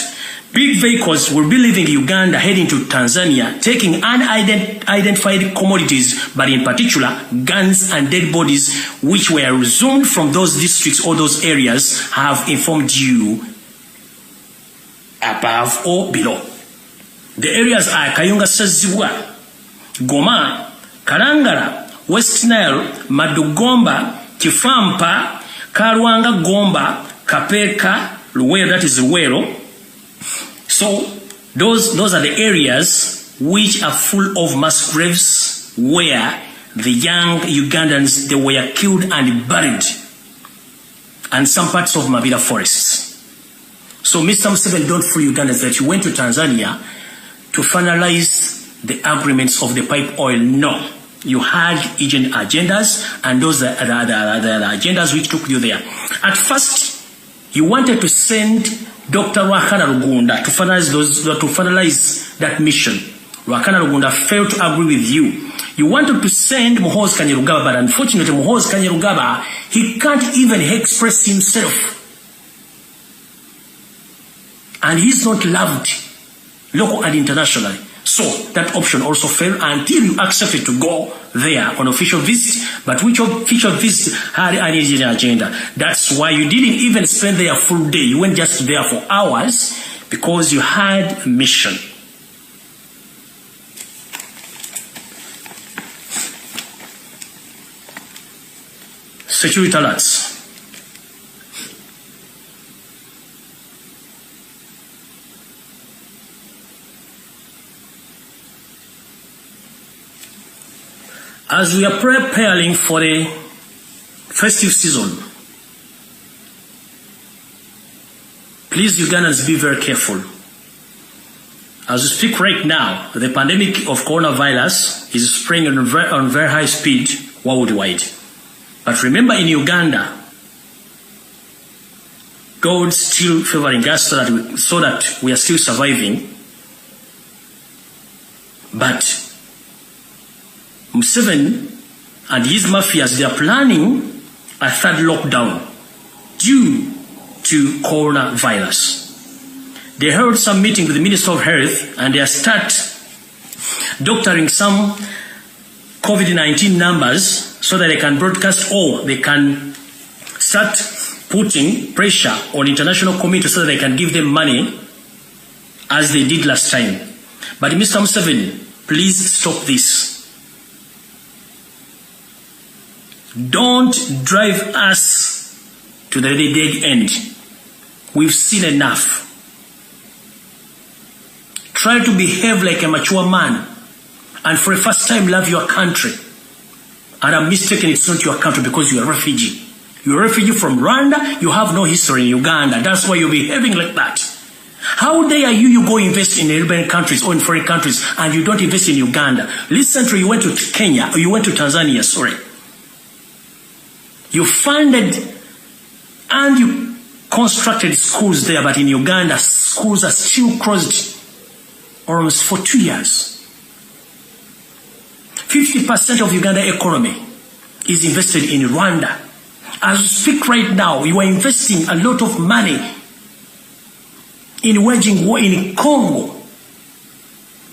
big vehicles will be leaving Uganda, heading to Tanzania, taking unidentified commodities, but in particular, guns and dead bodies, which were resumed from those districts or those areas, have informed you above or below. The areas are Kayunga Sezibwa, Goma, Karangala, West Nile, Madugomba, Kifampa, Kalwanga Gomba, Kapeka, Luwero, that is Luwero. So those are the areas which are full of mass graves where the young Ugandans, they were killed and buried, and some parts of Mabila forests. So Mr. Museveni, don't fool Ugandans that you went to Tanzania to finalize the agreements of the pipe oil. No. You had agent agendas, and those are the agendas which took you there. At first, you wanted to send Dr. Rwakana Rugunda to finalize that mission. Rwakana Rugunda failed to agree with you. You wanted to send Muhoozi Kainerugaba, but unfortunately, Muhoozi Kainerugaba, he can't even express himself. And he's not loved, local and internationally. So that option also failed until you accepted to go there on official visit, but which official visit had an agenda. That's why you didn't even spend there a full day. You went just there for hours because you had a mission. Security alerts. As we are preparing for the festive season, please, Ugandans, be very careful. As we speak right now, the pandemic of coronavirus is spreading on very high speed worldwide. But remember, in Uganda, God's still favoring us so that we are still surviving. But Museveni and his mafias, they are planning a third lockdown due to coronavirus. They held some meeting with the Minister of Health, and they start doctoring some COVID-19 numbers so that they can broadcast, or they can start putting pressure on international community so that they can give them money as they did last time. But Mr. Museveni, please stop this. Don't drive us to the dead end. We've seen enough. Try to behave like a mature man, and for the first time love your country. And I'm mistaken, it's not your country because you're a refugee. You're a refugee from Rwanda, you have no history in Uganda. That's why you're behaving like that. How dare you go invest in European countries or in foreign countries and you don't invest in Uganda? Recently you went to Tanzania, sorry. You funded And you constructed schools there, but in Uganda, schools are still closed almost for 2 years. 50% of Uganda economy is invested in Rwanda. As you speak right now, you are investing a lot of money in waging war in Congo,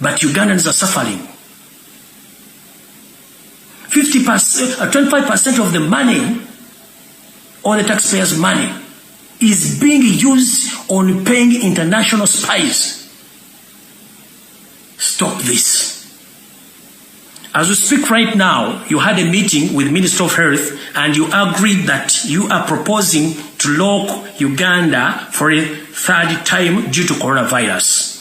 but Ugandans are suffering. 25% of the money, all the taxpayers' money, is being used on paying international spies. Stop this. As we speak right now, you had a meeting with Minister of Health and you agreed that you are proposing to lock Uganda for a third time due to coronavirus.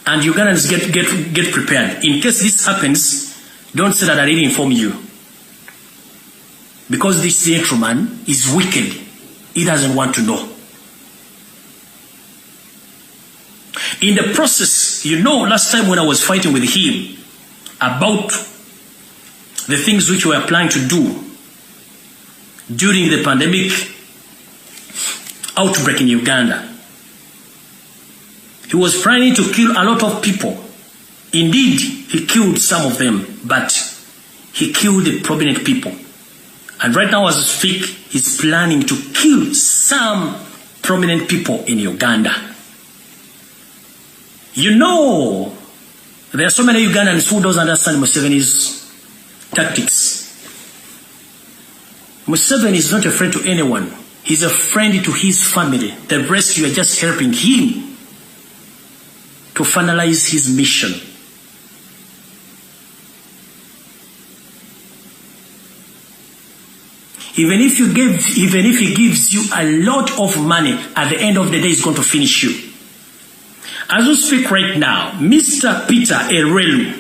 And Ugandans get prepared. In case this happens, don't say that I didn't inform you. Because this gentleman is wicked. He doesn't want to know. In the process, you know, last time when I was fighting with him about the things which we were planning to do during the pandemic outbreak in Uganda, he was planning to kill a lot of people. Indeed, he killed some of them, but he killed the prominent people. And right now as I speak, he's planning to kill some prominent people in Uganda. You know, there are so many Ugandans who don't understand Museveni's tactics. Museveni is not a friend to anyone. He's a friend to his family. The rest, you are just helping him to finalize his mission. Even if he gives you a lot of money, at the end of the day, he's going to finish you. As we speak right now, Mr. Peter Elrelu,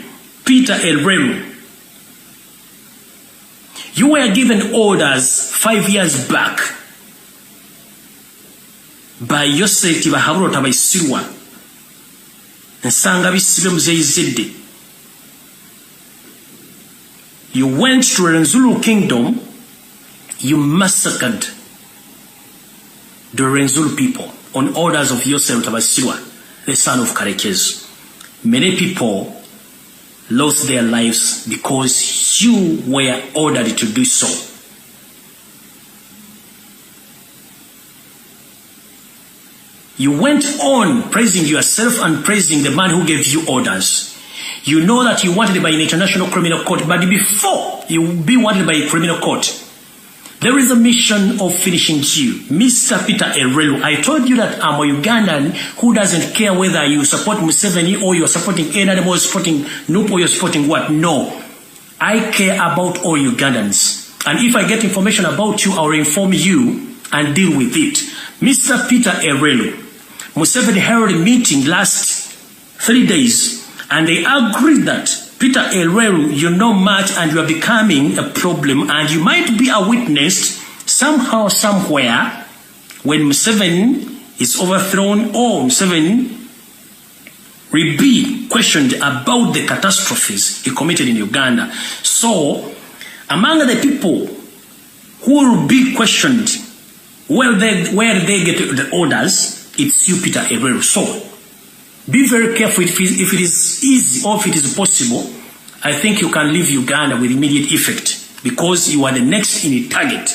you were given orders 5 years back by Yosef Tibahaburo by Sirwa and Sangabisibe Muzeyizide. You went to Renzulu Kingdom, you massacred the Renzulu people on orders of Yosef Tabasirwa, the son of Karekez. Many people lost their lives because you were ordered to do so. You went on praising yourself and praising the man who gave you orders. You know that you wanted by an international criminal court, but before you be wanted by a criminal court, there is a mission of finishing you. Mr. Peter Elrelu, I told you that I'm a Ugandan who doesn't care whether you support Museveni or you're supporting NRM or you're supporting NUP or you're supporting what. No. I care about all Ugandans. And if I get information about you, I'll inform you and deal with it. Mr. Peter Elrelu, Museveni held a meeting last 3 days and they agreed that Peter Elrelu, you know much and you are becoming a problem and you might be a witness somehow, somewhere when Museveni is overthrown or Museveni will be questioned about the catastrophes he committed in Uganda. So, among the people who will be questioned where they get the orders, it's you, Peter Elrelu. So, be very careful if it is easy or if it is possible. I think you can leave Uganda with immediate effect because you are the next in the target.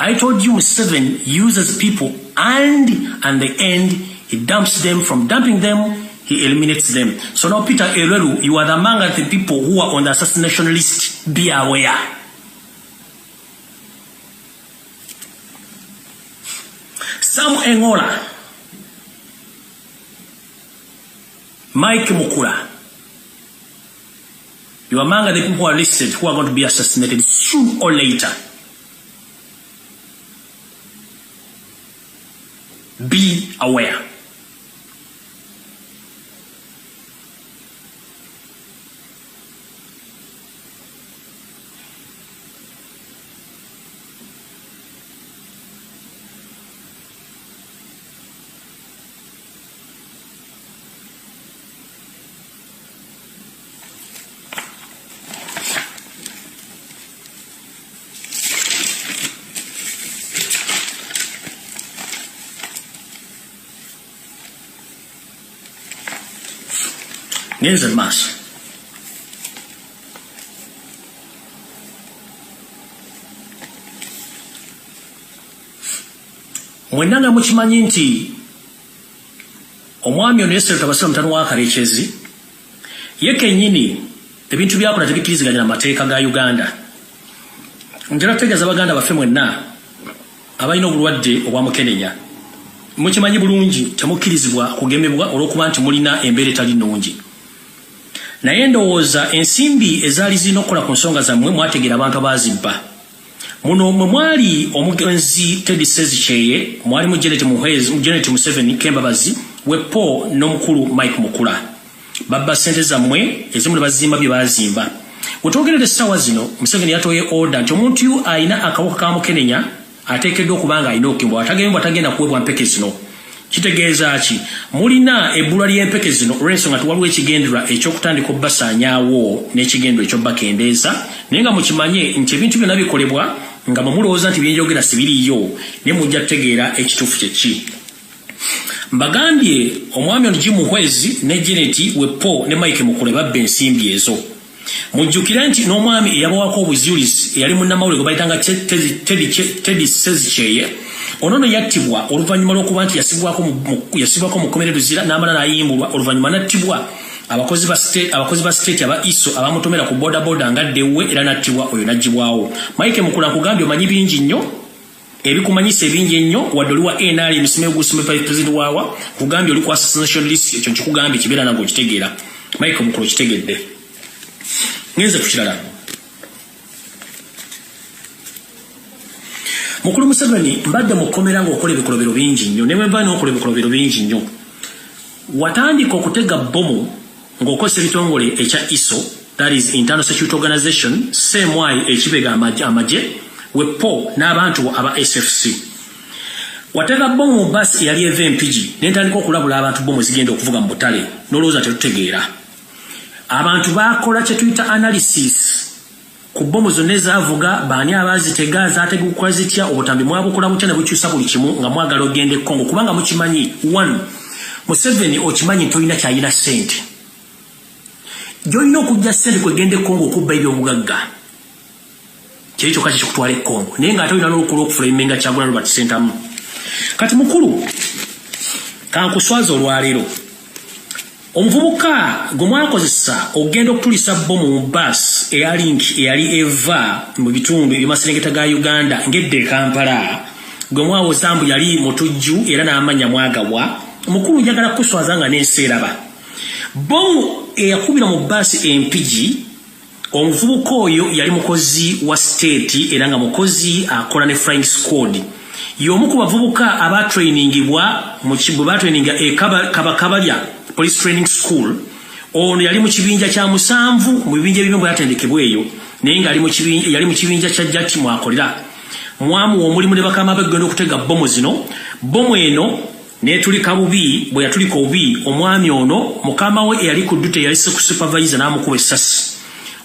I told you Museveni uses people and at the end he dumps them. From dumping them, he eliminates them. So now Peter Elrelu, you are among the people who are on the assassination list. Be aware. Sam Engola, Mike Mukula, you are among the people who are listed who are going to be assassinated sooner or later. Be aware. ngenze maaso mwenanga mukimanyi nti omwami ono Yesero Tabasira mutano wa Karekezi ye kennyini ebintu byakola tebikiriziganya n'amateeka ga Uganda. Njala tegeeza Abaganda baffe mwenna abalina obulwadde obwa mukenenya mukimanyi bulungi temukkirizibwa kugemebwa olw'okuba nti mulina embeera etali nnungi. Naye ndowooza ensimbi ezaali zirina okukola ku nsonga zammwe mwategeera abantu abazibba. Muno mwe mwali omugenzi Teddy Sezikyeye, mwalimu Janet Museveni Kembabazi, Wepo n'omukulu Mike Mukula. Babba ssente zammwe ezimu ne bazimba bye baazimba. Wetwogerera essaawa zino Museveni yatoye order nti omuntu alina akawuka ka mukenenya ateekeddwa okuba nga alina okukimbwa, atagenda kuweebwa mpeke zino. Kitegeeza ki? Mulina ebbula ly'empeke zino olw'ensonga nti waliwo ekigendererwa eky'okutandika obbasaanyaawo n'ekigendererwa eky'obbakendeeza, naye nga mukimanye nti ebintu byonna bikolebwa nga mulowooza nti byenjogera si biriiyo, naye mujja kutegeera ekituufu kye ki. Mbagambye omwami ono Jim Muhwezi ne Janet Wepo ne Mike Mukule babba ensimbi ezo. Mujjukire nti n'omwami eyabawako obujulizi eyali munnamawulire gwe bayitanga Teddy Sezikyeye, ono yattibwa oluvannyuma lw'okuba nti yasibwako mu kkomera Luzira n'amala n'ayimbulwa, oluvannyuma n'attibwa abakozi ba state aba ISO abamutomera ku bodaboda ngaddewe era n'attibwa oyo n'aggyibwawo. Mike Mukula nkugambye omanyi bingi nnyo ebikumanyisa ebingi ennyo wadde oli wa NRM Gusimegusime president waawa kugambye oli ku assassination list, ekyo nkikugambye kibeera nange okitegeera. Mike Mukula okitegedde. Ngenze ku kirala. Mukulu Museveni mbadde mukomera ng'okola ebikolobero bingi nnyo, ne bwe mba n'okola ebikolobero bingi nnyo. Watandika okutega bbomu ng'okozesa ebitongole ekya ISO, that is Internal Security Organization, CMY ekibega amagye, Wepo n'abantu aba SFC. Watega bbomu mu basi eyali eva Mpigi n'entandika okulabula abantu bbomu zigenda okuvuga mu butale, n'olowooza tetutegeera. Abantu bakola kye tuyita analysis ku bbomu zonna ezaavuga, baani abaazitega, zaategekwa zitya, obutambi mwabukola butya ne bukyusa buli kimu nga mwagala ogenda e Congo, kubanga mukimanyi one Museveni okimanyi nti olina kyayina ssente. Gy'olina okujja ssente kwegenda e Congo okubba ebyobugagga kiri kyokka kikutwala e Congo, naye ng'ate olina n'olukola okufulayimenga Kyagulanyi Robert Ssentamu. Kati mukulu kankuswaza olwaleero omuvubuka gwe mwakozesa ogenda okutulisa bbomu mu bus eyali eva mu bitundu eby'amaserengeta ga Uganda ng'edda e Kampala, gwe mwawoza mbu yali mutujju era n'amanya mwagawa. Mukulu njagala kuswaza nga n'enseeraba bbomu eyakubira mu bus Mpigi, omuvubuka oyo yali mukozi wa state era nga mukozi akola ne flying squad, y'omu ku bavubuka abatrainingibwa bwe batraininga Kabalya Police Training School. Ono yali mu kibinja kya 7 mu bibinja ebimu bwatendekebwa eyo, naye nga yali mu kibinja kya Jati mwakolera mwamu omulimu ne bakama begenda okutega bbomu zino. Bbomu eno n'etulika bubi, bwe yatulika obubi omwami ono mukama we eyali ku ddute yali supervisor n'amukuba essasi.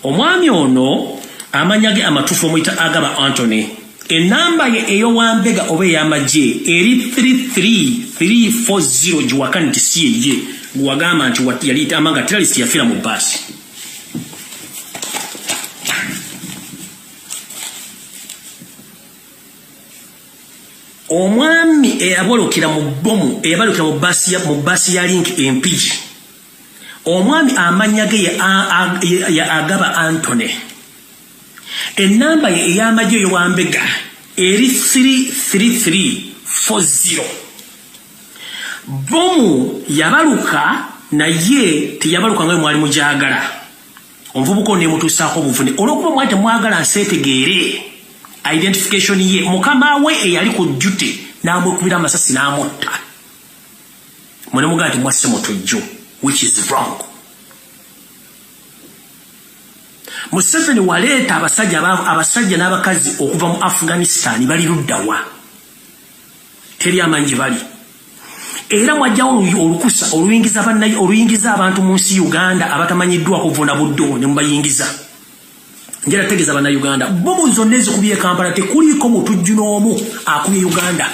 Omwami ono amanya ge amatuufu omuyita Agaba Anthony, enamba ye ey'owambega oba ey'amagye eri 33340 giwaka nti si ye gwagamba nti yali amanga terrorist yafiira mu basi. Omwami eyabalukira mu bbomu eyabalukira mu basi ya Link Mpigi, omwami amanya ge ya Agaba Anthony, enamba ye ey'amagye ey'owambega eri 33340. Bomu yabaluka naye teyabaluka nga mwali mujagala. Omuvubuka ne mutusaako obuvune olwokuba mwate mwagala nseetegeere identification ye. Mukama we eyali ku duty n'amukubira amasasi n'amutta. Mwene mugala nti mwasse mutujju, which is wrong. Museveni waleeta abasajja n'abakazi okuva mu Afghanistan bali luddawa, teri amanyi bali, era mwajjawo olukusa oluyingiza abantu mu nsi Uganda abatamanyiddwa kuvuna buddo ne mubayingiza. Njala tegeza bana Uganda bomu zonna ezikubye Kampala tekuliko mutujju n'omu akubye Uganda.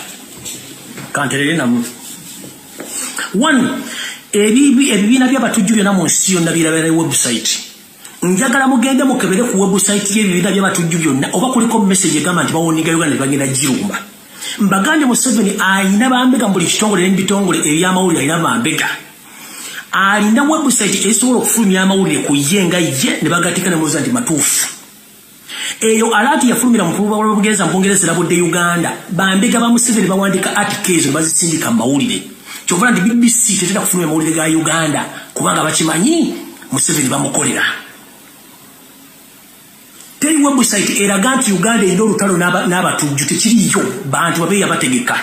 Kanterere namu. One, ebibiina by'abatujju byonna mu nsi yonna birabira website. Njagala mugende mukebere ku website y'ebibiina by'abatujju byonna oba kuliko message egamba nti bawoniga Uganda bagenda Jirumba. Mbagande Museveni ayina bambega mu buli kitongole n'ebitongole eby'amawulire ayina bambega. Alina website esobola okufulumya amawulire ku yenga ye ne bagatika ne muza nti matuufu. Eyo alati yafulumira mu kuba olw'Obugeza mbongereza labudde Uganda. Bambega ba Museveni bawandika articles bazisindika mawulire. Kyovula nti BBC tetera kufulumya mawulire ga Uganda kubanga bakimanyi Museveni bamukolera. Teri website eraga nti Uganda eno olutalo n'abatujju tekiriyo bantu babeeya bategeka.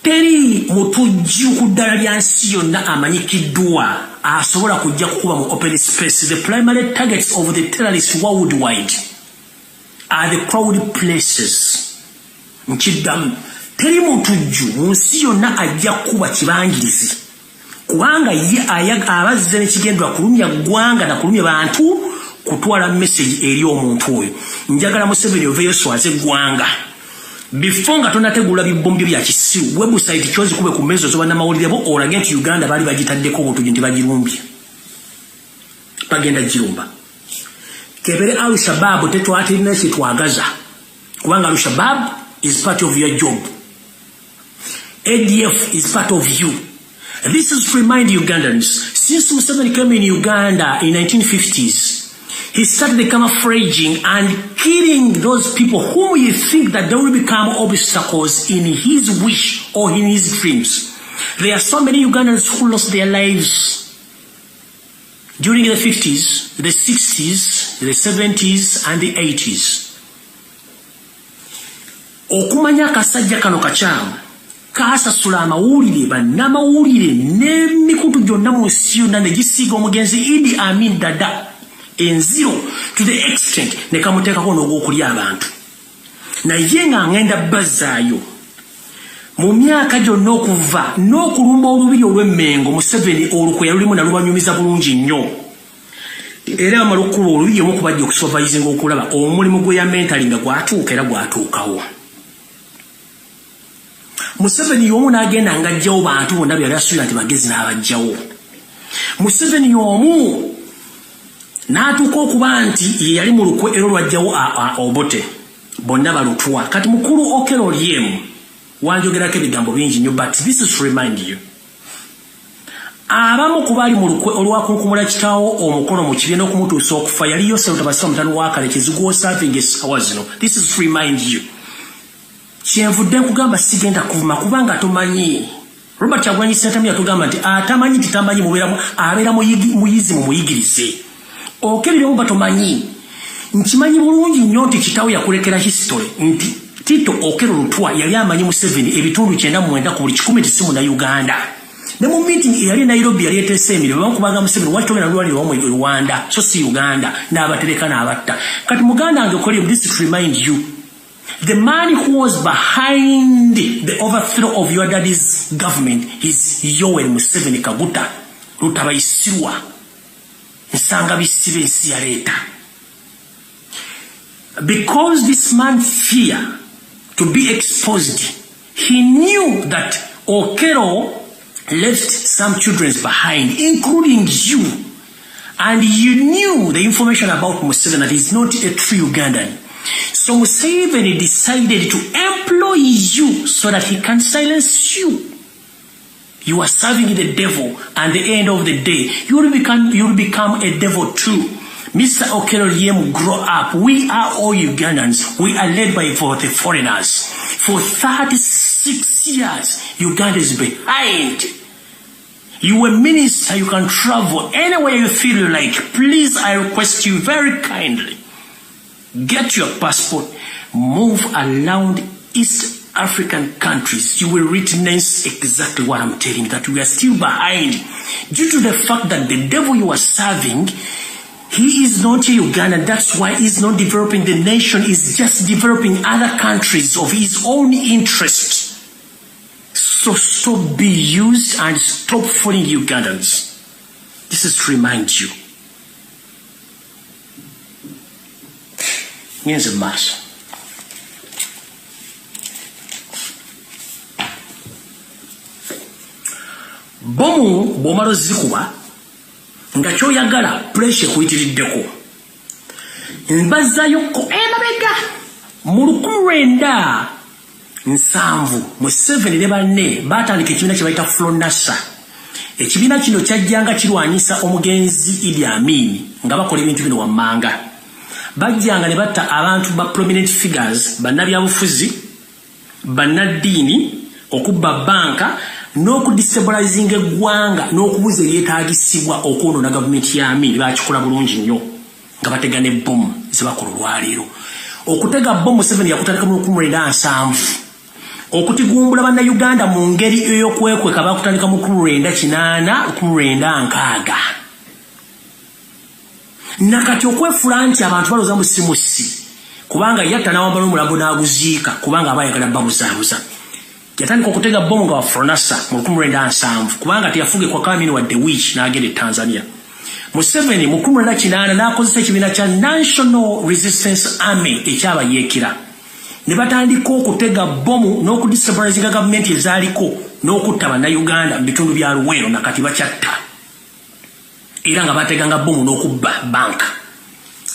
Teri mutujju ku ddala lya nsi yonna amanyikiddwa asobola kujja kukuba mu open space. The primary targets of the terrorists worldwide are the crowded places. Nkiddamu teri mutujju mu nsi yonna ajja kuba kibangirizi kubanga ye abazze n'ekigendwa kulumya ggwanga na kulumya bantu kutwala message eri omuntu oyo. Njagala Museveni oveeyo swaze ggwanga before nga tonategula bibombi bya kisiru. Website kyozi kube ku mezo zoba na mawulire bo olage nti Uganda bali bagitaddeko obutujju nti bagirumbye bagenda Jirumba. Kebere Al-Shabaab tetwatirina kye twagaza kubanga Al-Shabaab is part of your job. ADF is part of you. This is to remind Ugandans, since Museveni came in Uganda in 1950s, he started camouflaging and killing those people whom you think that they will become obstacles in his wish or in his dreams. There are so many Ugandans who lost their lives during the 50s, the 60s, the 70s, and the 80s. Okumanya kasajja kano kacyamu kasasula amawulire bannamawulire n'emikutu gyonna mu nsi yonna ne gisiiga omugenzi Idi Amin Dada enziro to the extent ne kamuteekako n'ogw'okulya abantu. Naye nga ngenda bazzaayo mu myaka gyonna okuva n'okulumba olubiri olw'emmengo Museveni olukwe yalulimu nalubanyumiza bulungi nnyo. Era bamala okukuba olubiri omu kubajja okusupervisinga okulaba omulimu gwe ya mentali nga gwatuuka era gwatuukawo. Museveni y'omu n'agenda ng'aggyawo bantu bonna byali asuubira nti bagezi n'abajjawo. Museveni y'omu n'atuuka okuba nti ye yali mu lukwe era lwajjawo Obote bonna balutwa. Kati mukulu Okello Oryem wanjogerako ebigambo bingi nnyo, but this is to remind you. Abamu ku baali mu lukwe olwakunkumula kitaawo omukono mu kibiina okumutuusa okufa yaliyo Sseruta Basika mutano wa Kale Kizigwo serving essaawa zino. This is to remind you. Kyenvudde nkugamba sigenda kuvuma kubanga tomanyi. Robert Kyagulanyi Ssentamu yatugamba nti atamanyi titamanyi abeera muyizi mu muyigirize. Okeliremu batomanyi. Nkimanyi bulungi nnyo nti kitaawo yakulekera history nti Tito Okello Lutwa yali amanyi Museveni ebitundu 99 ku buli 10 simu na Uganda. Ne mu meeting eyali Nairobi yali eteese emirimu bamukubaga Museveni wakitomera lwaliro wamu Rwanda so si Uganda n'abatereka n'abatta. Kati muganda wange Okello, this to remind you, the man who was behind the overthrow of your daddy's government is Yoweri Museveni Kaguta Lutabayisirwa nsanga bisibe ensi ya leta. Because this man feared to be exposed, he knew that Okello left some children behind, including you. And you knew the information about Museveni that he's not a true Ugandan. So Museveni decided to employ you so that he can silence you. You are serving the devil, and at the end of the day, you will become a devil too. Mr. Okello Oryem, grow up. We are all Ugandans. We are led by the foreigners. For 36 years, Uganda is behind. You are a minister. You can travel anywhere you feel like. Please, I request you very kindly, get your passport, move around East African countries. You will witness exactly what I'm telling you, that we are still behind due to the fact that the devil you are serving, he is not a Ugandan. That's why he's not developing the nation. He's just developing other countries of his own interest. So stop being used and stop fooling Ugandans. This is to remind you. Here's a mass. bomu bomalo zikuba nga kyoyagala pressure kuyitiriddeko mbazayo ko emabega mu 1970 mu 7 ne banne batandika ekibiina kye bayita Flonasa. Ekibiina kino kyajjanga kirwanyisa omugenzi Idi Amin nga bakola ebintu bino wammanga. Bajjanga ne batta abantu ba prominent figures bannabyabufuzi bannaddiini okubba banka n'okudestabilizing eggwanga n'okubuza ebyetaagisibwa okwonoona gavumenti ya Amin. Bakikola bulungi nnyo nga batega ne bomu zibakola olwaleero. Okutega bomu 7 yakutandika mu 1970. Okutigumbula bannayuganda mu ngeri ey'okwekweka bakutandika mu 1980 1960. Nakati okwefuula nti abantu baloza musimusi kubanga yatta n'awambala omulabo n'aguziika kubanga abayagala babuzaabuza. Yatandika okutega bomu nga Flonasa mu 1970 kubanga teyafuge kwa Kamini wadde wich n'agenda e Tanzania. Museveni mu 1980 n'akozesa ekibiina kya National Resistance Army ekyabayeekera. Ne batandika okutega bomu n'okudestabilizinga gavumenti ezaaliko n'okutta bannayuganda mu bitundu bya Luweero nakati bakyatta. Era nga bateganga bomu n'okubba banka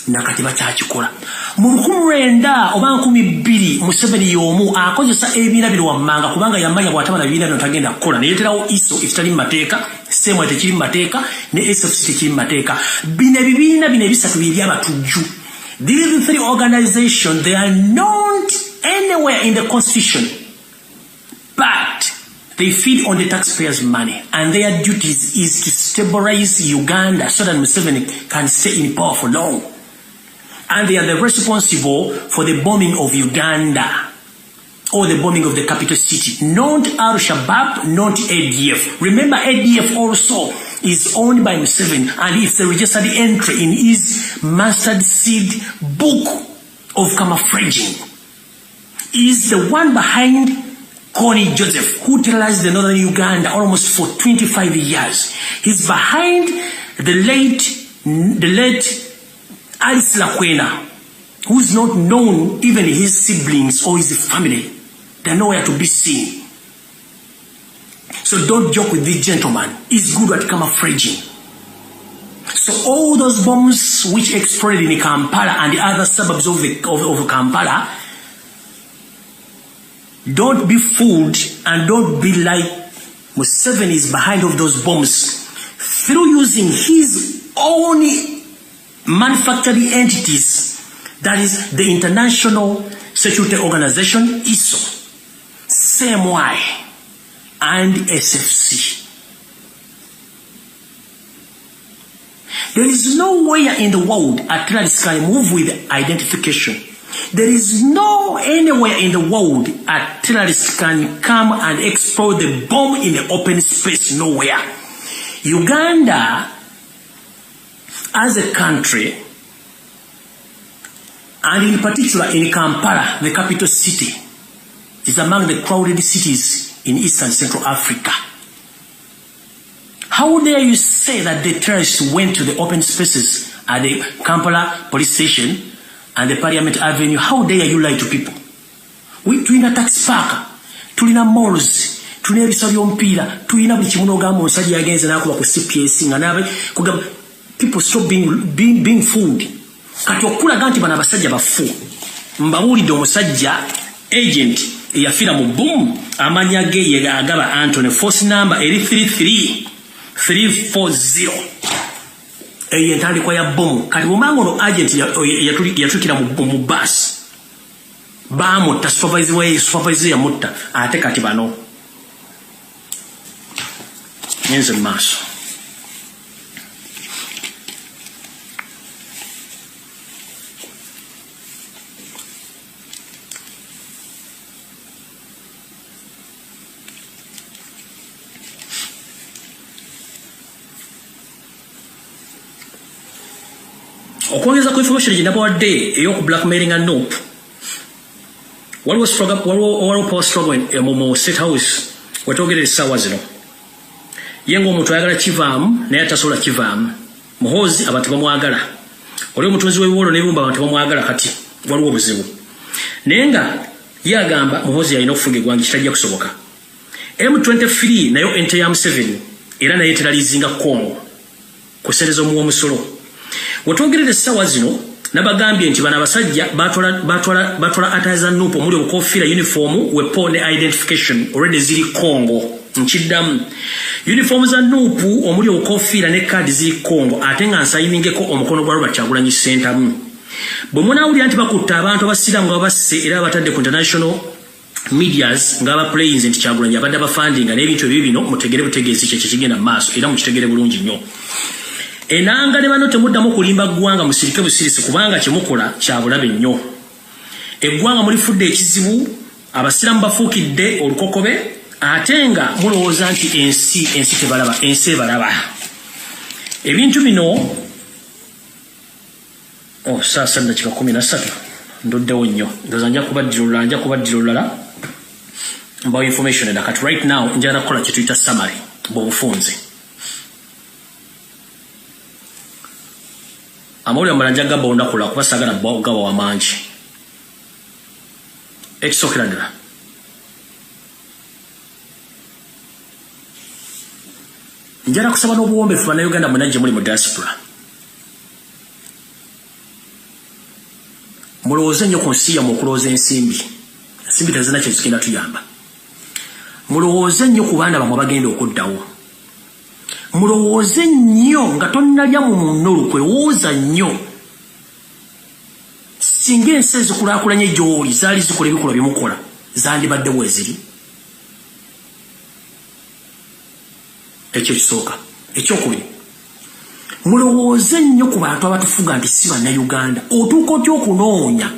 nakati bakyakikola. Mu 1900 oba 2000 Museveni y'omu akozesa ebibiina bino wammanga kubanga yamanya bw'atabala bibiina bino tagenda kukola. Ne yeeterawo ISO ekitali mu mateeka, SEMA tekiri mu mateeka, ne SFC tekiri mu mateeka. Bino ebibiina bino ebisatu bye by'abatujju. These three organizations, they are not anywhere in the constitution, but they feed on the taxpayers' money, and their duties is to stabilize Uganda so that Museveni can stay in power for long. And they are the responsible for the bombing of Uganda, or the bombing of the capital city. Not Al-Shabaab, not ADF. Remember, ADF also is owned by Museveni, and it's a registered entry in his mustard seed book of camouflaging. He's the one behind Connie Joseph, who terrorized the northern Uganda almost for 25 years. He's behind the late Alice Lakwena, who's not known, even his siblings or his family. They're nowhere to be seen. So don't joke with this gentleman. He's good at camouflaging. So all those bombs which exploded in Kampala and the other suburbs of Kampala, don't be fooled and don't be like Museveni is behind of those bombs through using his own manufacturing entities, that is the International Security Organization, ISO, CMY, and SFC. There is nowhere in the world a terrorist can move with identification. There is no anywhere in the world a terrorist can come and explode the bomb in the open space. Nowhere. Uganda, as a country, and in particular in Kampala, the capital city, is among the crowded cities in East and Central Africa. How dare you say that the terrorists went to the open spaces at the Kampala police station and the Parliament Avenue? How dare you lie to people? Tulina tax park, tulina malls, tulina ebisolo by'omupiira, tulina buli kimu n'ogamba omusajja yagenze n'akuba ku CPS nga n'abe kugamba. People stop being fooled. Kati okulaga nti bano abasajja bafu. Mbawulidde omusajja agent eyafiira mu boom amanya ge ye agaba Anthony, force number eri 33340. Eye ntandikwa ya bomu. Kati bw'omanga ono agent yatukira mu bus. Bamutta supervisor yamutta. Ate kati bano nyenze mu maaso. Okwongeza ku information ginabawadde ey'oku blackmailing and nope. Waliwo power struggle mu State House wetwogerera essaawa zino. Ye ng'omuntu ayagala kivaamu naye atasobola kivaamu. Muhoozi abantu bamwagala. Oli omutunzi w'ebiwolo n'ebibumba abantu bamwagala kati waliwo obuzibu. Naye nga ye agamba Muhoozi yalina okufuga eggwanga kitajja kusoboka. M23 nayo ente ya Museveni era naye teralizinga Congo kusereza omuwa musolo watogerere sawa zino nabagambye nti bana abasajja batwala ataza nupo omuli obukofiira uniform weapon identification already ziri Congo nchiddamu uniform za nupu omuli obukofiira ne card ziri Congo ate nga nsayiningeko omukono gwa Robert Kyagulanyi Center bwe munaawulira nti bakutta abantu abasiraamu nga babasse era batadde ku international medias nga abaplains nti Kyagulanyi abadde abafandinga n'ebintu ebyo bino mutegere butegeezi kye kigenda mu maaso era mukitegere bulungi nnyo enanga ne bano temuddamu kulimba ggwanga musirike busirisi kubanga kyemukola kya bulabe nnyo eggwanga mulifudde ekizibu abasiraamu bafuukidde olukokobe ate nga mulowooza nti ensi tebalaba ensi ebalaba ebintu bino sasa ndakika 13 ndoddewo nnyo ndoza nja kubaddira olulala mbawo information edakati right now njagala kukola kye tuyita summary bw'obufunze amawulire amala njaga bawonakula kuba saagala gaba wamangi ekisookera ddala njala kusaba n'obuwombeefu bannayuganda mwena gye muli mu diaspora mulowooze nnyo ku nsi yammwe okulowooza ensimbi tezina kye zigenda tuyamba mulowooze nnyo ku baana bamwe bagenda okuddawo mulowooze nnyo nga tonnalya mu munno olukwe wooza nnyo singa ensi ezikulaakulanye gy'oli zaali zikola ebikolwa byemukola zandibadde weeziri ekyo kisooka ekyokubiri mulowooze nnyo ku bantu abatufuga nti si bannayuganda otuuka otya okunoonya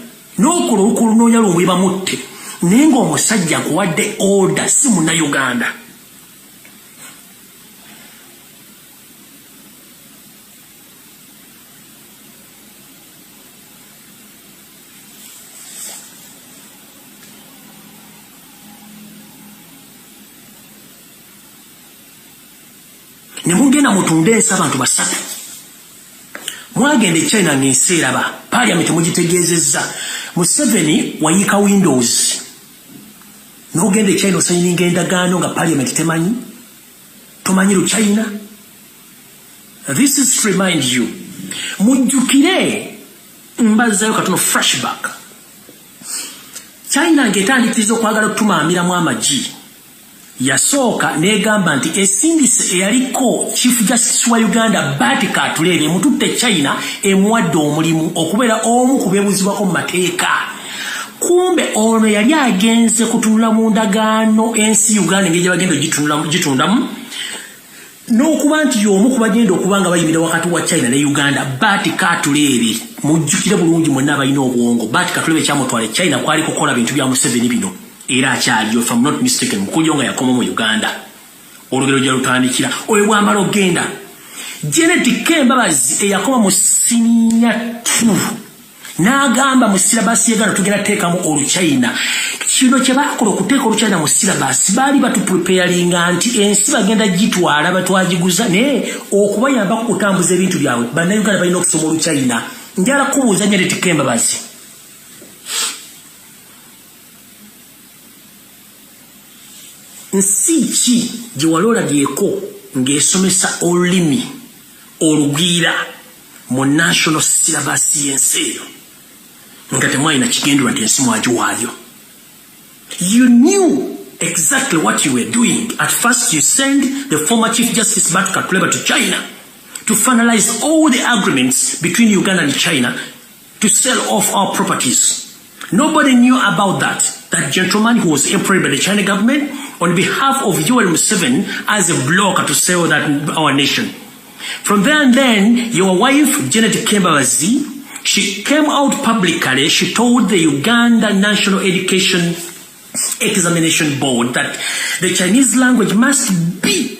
n'okola olukulunoonya lwomwe bamutte naye ng'omusajja akuwadde order si munnayuganda ne mugenda mutunde ensi abantu basatu mwagenda e China ng'ensi eraba parliament mugitegeezezza Museveni wayiika windows n'ogenda e China osayininga endagaano nga parliament temanyi tomanyi lu China this is to remind you mujjukire mbazzayo katono flashback China ng'etandikiriza okwagala okutumaamiramu amagi yasooka negamba nti esingise eyaliko Chief Justice wa Uganda Batika Atulere mututte China emuwadde omulimu okubeera omu ku beebuzibwako mu mateeka kumbe ono yali agenze kutunula mu ndagaano ensi Uganda ng'egye bagenda gitundamu n'okuba nti y'omu ku bagenda okuba nga bayimira wakati wa China ne Uganda Batika Atulere mujjukire bulungi mwenna abalina obwongo Batika Atulere kyamutwala China kwali kukola bintu bya Museveni bino era akyaliyo if I'm not mistaken mukujo nga yakoma mu Uganda olugero gye lutandikira oyo bwamala ogenda Genetic Kembabazi eyakoma mu senior 2 n'agamba mu silabasi yegano tugenda teekamu oluchina kino kye bakola okuteeka oluchina mu silabasi baali batupreparinga nti ensi bagenda gitwala batwagiguza naye okubayamba kutambuza ebintu byabwe bannayuganda balina okusoma oluchina njala kubuuza Genetic Kembabazi nsi ki gye walolabyeko ng'esomesa olulimi olugwira mu national syllabus y'ensi eyo nga temwalina kigendera nti ensi mwagiwaayo you knew exactly what you were doing. At first you send the former Chief Justice Batka Atulere to China to finalize all the agreements between Uganda and China to sell off our properties. Nobody knew about that. That gentleman who was employed by the China government on behalf of UL7 as a blocker to sell that our nation. From there and then, your wife, Janet Kembabazi, she came out publicly. She told the Uganda National Education Examination Board that the Chinese language must be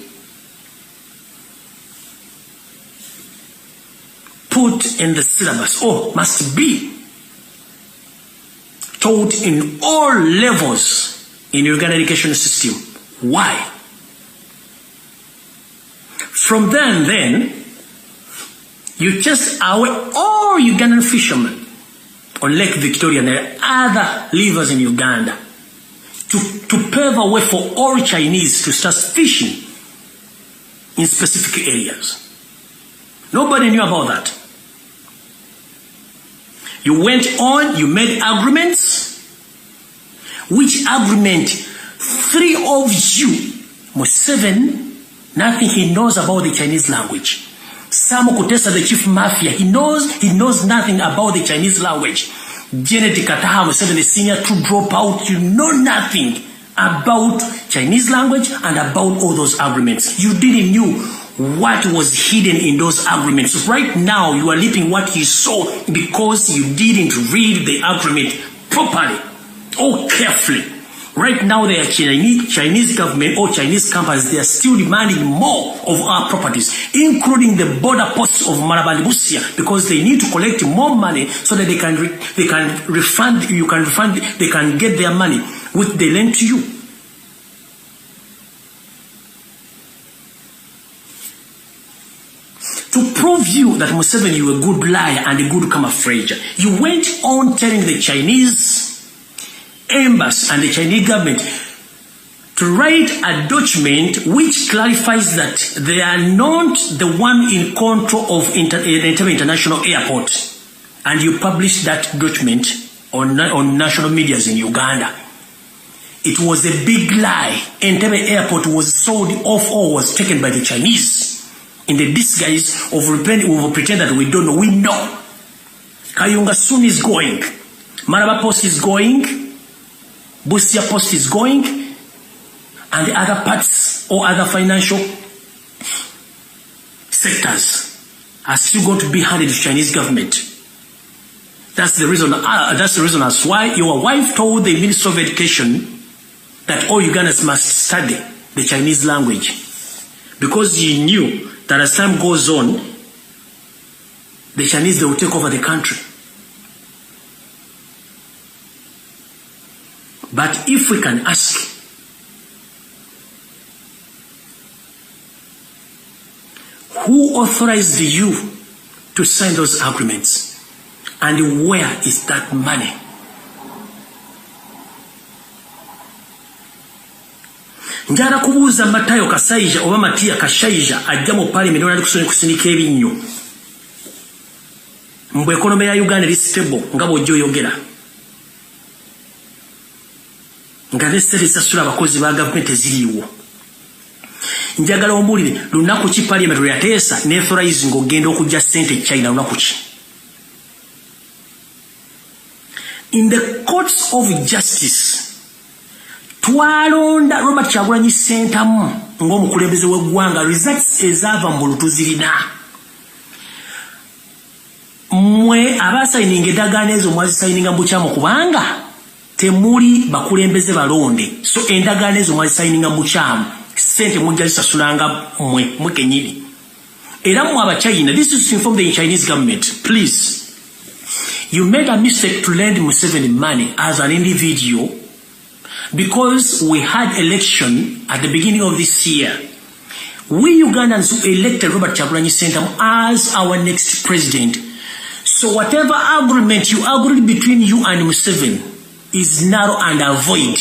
put in the syllabus, or must be taught in all levels in Uganda education system. Why? From then, you just away all Ugandan fishermen on Lake Victoria and other rivers in Uganda to pave a way for all Chinese to start fishing in specific areas. Nobody knew about that. You went on, you made agreements. Which agreement? 3 of you, Museveni, nothing he knows about the Chinese language. Sam Kutesa, the chief mafia, he knows nothing about the Chinese language. Janet Kataha, Museveni, the senior to drop out, you know nothing about Chinese language and about all those agreements. You didn't know what was hidden in those agreements. Right now, you are leaping what you saw because you didn't read the agreement properly or carefully. Right now, the Chinese government or Chinese companies, they are still demanding more of our properties, including the border posts of Marabali Busia, because they need to collect more money so that they can refund. They can get their money which they lend to you. To prove you that Museveni, you were a good liar and a good camouflage, you went on telling the Chinese embassy and the Chinese government to write a document which clarifies that they are not the one in control of Entebbe International Airport. And you published that document on national medias in Uganda. It was a big lie. Entebbe Airport was sold off or was taken by the Chinese in the disguise of pretend that we don't know. We know. Kayunga soon is going. Maraba Post is going. Busia Post is going. And the other parts or other financial sectors are still going to be handed to the Chinese government. That's the reason. That's the reason as why your wife told the Minister of Education that all Ugandans must study the Chinese language, because you knew that as time goes on, the Chinese, they will take over the country. But if we can ask, who authorized you to sign those agreements? And where is that money? Njala kubuuza Matayo Kasaija oba Matia Kashaija ajja mu parliament oli kusindika ebinnyo. Mbwe economy ya Uganda is stable nga bw'ojja oyogera. Nga ne ssente zisasula abakozi ba gavumenti eziriiwo. Njagala ombuulire lunaku ki parliament lwe yateesa ne authorize ng'ogenda okujja ssente China lunaku ki? In the courts of justice, twalonda Robert Kyagulanyi Ssentamu ng'omukulembeze w'eggwanga, results ezaava mu lutuzirina. Mmwe abaasayininga eddagaano ezo mwazisayininga mu bukyamu kubanga temuli bakulembeze balonde. So endagaano ezo mwazisayininga mu bukyamu, ssente mujja zisasulanga mmwe kennyini. Era mmwe Abachina, this is to inform the Chinese government, please. You made a mistake to lend Museveni money as an individual because we had election at the beginning of this year. We Ugandans elected Robert Kyagulanyi Ssentamu as our next president. So whatever agreement you agreed between you and Museveni is narrow and void.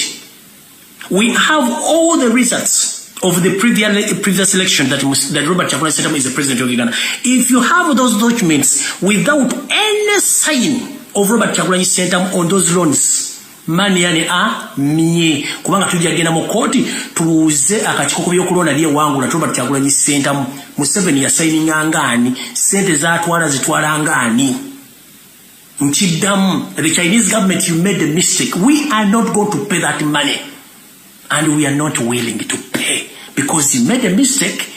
We have all the results of the previous election that Robert Kyagulanyi Ssentamu is the president of Uganda. If you have those documents without any sign of Robert Kyagulanyi Ssentamu on those loans, mani yani miye kubanga tujja genda mu koti tuuze akakiko by'okulonda liye wangu na Robert Kyagulanyi Ssentamu. Museveni yasayininga ngani, sente zatwala zitwala ngani. Nchiddamu, the Chinese government, you made a mistake. We are not going to pay that money. And we are not willing to pay because you made a mistake.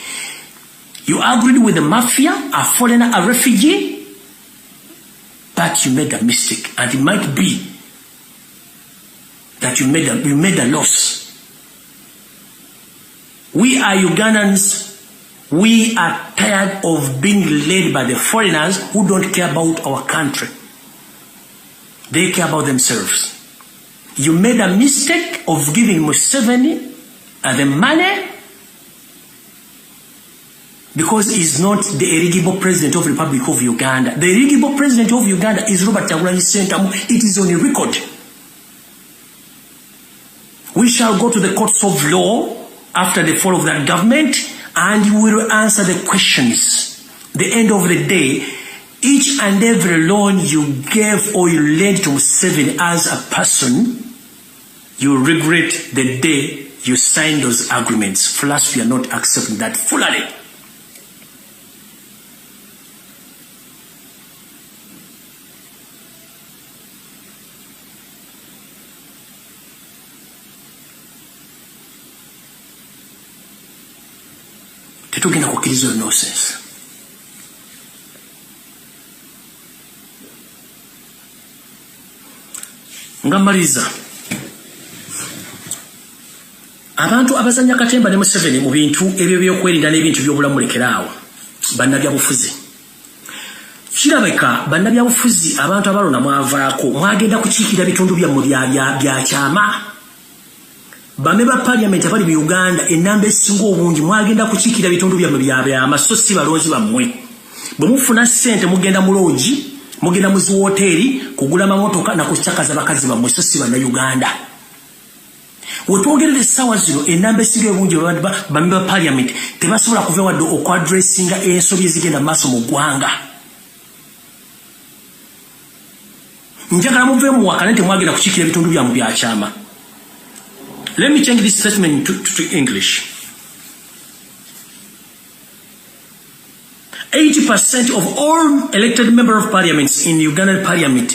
You agreed with the mafia, a foreigner, a refugee, but you made a mistake. And it might be that you made a loss. We are Ugandans. We are tired of being led by the foreigners who don't care about our country. They care about themselves. You made a mistake of giving Museveni the money because he's not the eligible president of the Republic of Uganda. The eligible president of Uganda is Robert Kyagulanyi Ssentamu. It is on a record. We shall go to the courts of law after the fall of that government and you will answer the questions. The end of the day, each and every loan you gave or you lent to Museveni as a person, you regret the day you signed those agreements. For us, we are not accepting that fully. Tetugenda kukkiriza nonsense. Ngamaliza. Abantu abazanya katemba ne Museveni mu bintu ebyo byokwerinda n'ebintu by'obulamu lekeraawo. Bannabyabufuzi. Kirabeka bannabyabufuzi abantu abalona mwavaako mwagenda kukiikira bitundu byammwe bya kyama. Bame ba parliament abali mu Uganda enamba esinga obungi mwagenda kukiikira bitundu byammwe byama so si balonzi bammwe. Bwe mufuna ssente mugenda mu lodge, mugenda mu ziwoteri kugula mamotoka na kuchakaza bakazi bammwe so si bannayuganda. Wetwogerere essaawa zino enamba esinga obungi bame ba parliament tebasobola kuva wadde okwadressinga ensobi ezigenda maaso mu ggwanga. Njagala muve mu wakana nti mwagenda kukiikira ebitundu byammwe bya kyama. Let me change this statement to English. 80% of all elected members of parliaments in Ugandan parliament,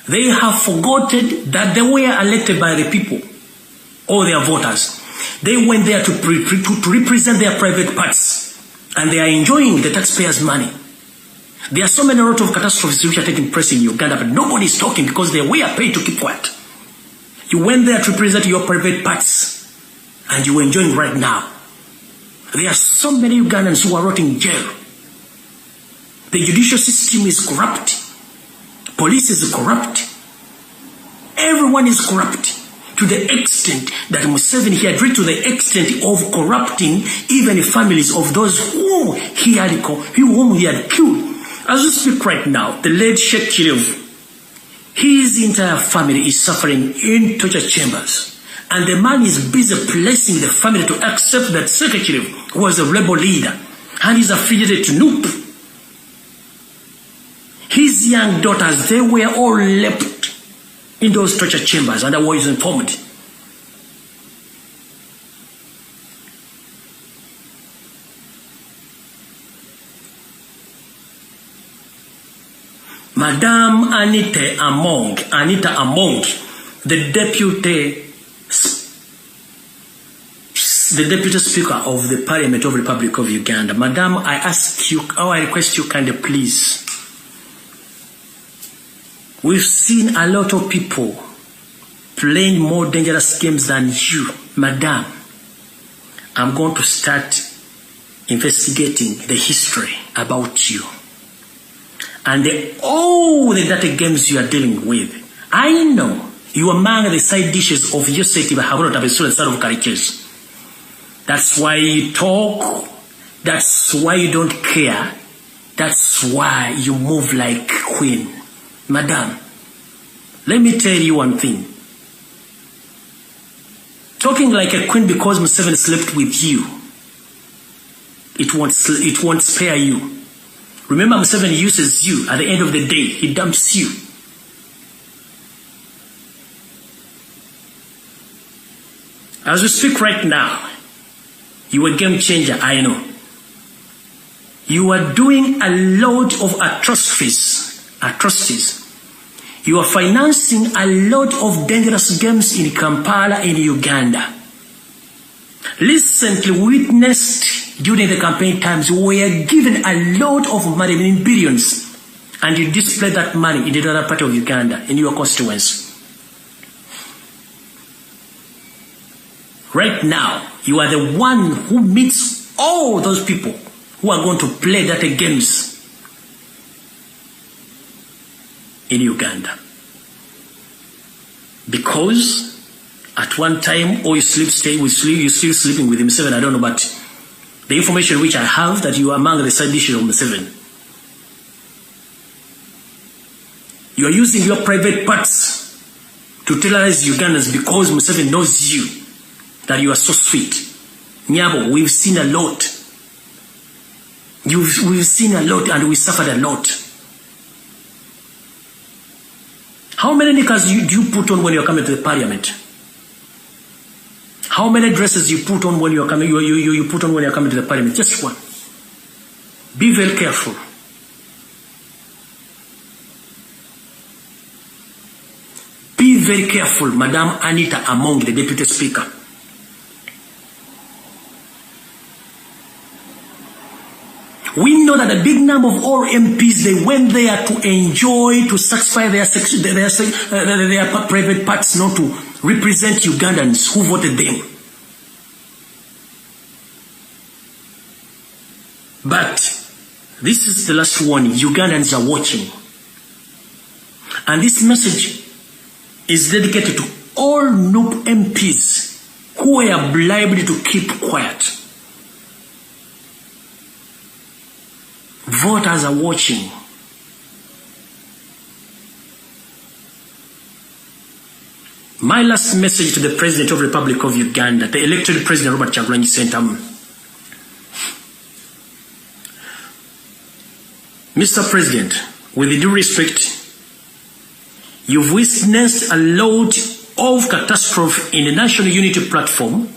they have forgotten that they were elected by the people or their voters. They went there to represent their private parts, and they are enjoying the taxpayers' money. There are so many lot of catastrophes which are taking place in Uganda, but nobody is talking because they were paid to keep quiet. You went there to represent your private parts, and you are enjoying right now. There are so many Ugandans who are rotting in jail. The judicial system is corrupt. Police is corrupt. Everyone is corrupt to the extent that Museveni had reached to the extent of corrupting even the families of those whom he had killed. As we speak right now, the late Sheikh Kirevu, his entire family is suffering in torture chambers. And the man is busy placing the family to accept that Secretary was a rebel leader and is affiliated to NUP. His young daughters, they were all left in those torture chambers, and I was informed. Madame Anita Among, the deputy speaker of the Parliament of the Republic of Uganda. Madam, I request you kindly please. We've seen a lot of people playing more dangerous games than you. Madam, I'm going to start investigating the history about you. And all the dirty games you are dealing with. I know you are among the side dishes of your city, but have not have a sort of characters. That's why you talk. That's why you don't care. That's why you move like queen. Madam, let me tell you one thing. Talking like a queen because Museveni slept with you, it won't spare you. Remember, Museveni uses you. At the end of the day, he dumps you. As we speak right now, you are a game changer, I know. You are doing a lot of atrocities. You are financing a lot of dangerous games in Kampala, in Uganda. Recently witnessed during the campaign times, you were given a lot of money, in billions, and you displayed that money in the other part of Uganda, in your constituency. Right now, you are the one who meets all those people who are going to play that games in Uganda. Because at one time, or you still sleeping with Museveni, I don't know, but the information which I have that you are among the side dishes of Museveni. You are using your private parts to terrorize Ugandans because Museveni knows you, that you are so sweet. Nyabo, we've seen a lot. We've seen a lot and we suffered a lot. How many knickers do you put on when you're coming to the parliament? How many dresses you put on when you're coming? You put on when you're coming to the parliament? Just one. Be very careful. Be very careful, Madam Anita Among, the Deputy Speaker. We know that a big number of all MPs, they went there to enjoy, to satisfy their private parts, not to represent Ugandans who voted them. But this is the last warning. Ugandans are watching. And this message is dedicated to all NUP MPs who were bribed to keep quiet. Voters are watching. My last message to the President of the Republic of Uganda, the elected President Robert Kyagulanyi Ssentamu. Mr. President, with due respect, you've witnessed a lot of catastrophe in the National Unity Platform.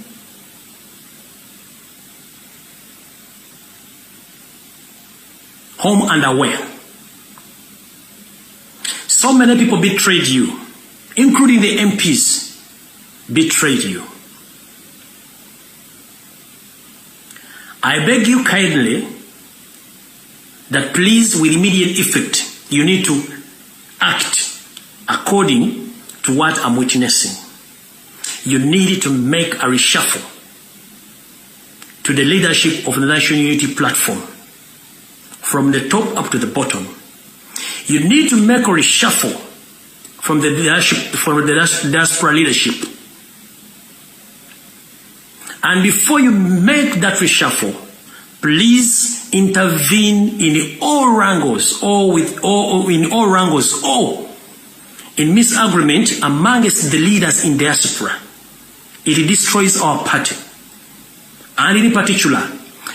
Home and away. So many people betrayed you, including the MPs, betrayed you. I beg you kindly that please, with immediate effect, you need to act according to what I'm witnessing. You need to make a reshuffle to the leadership of the National Unity Platform, from the top up to the bottom. You need to make a reshuffle from the diaspora leadership. And before you make that reshuffle, please intervene in all wrangles, or in misagreement amongst the leaders in diaspora. It destroys our party. And in particular,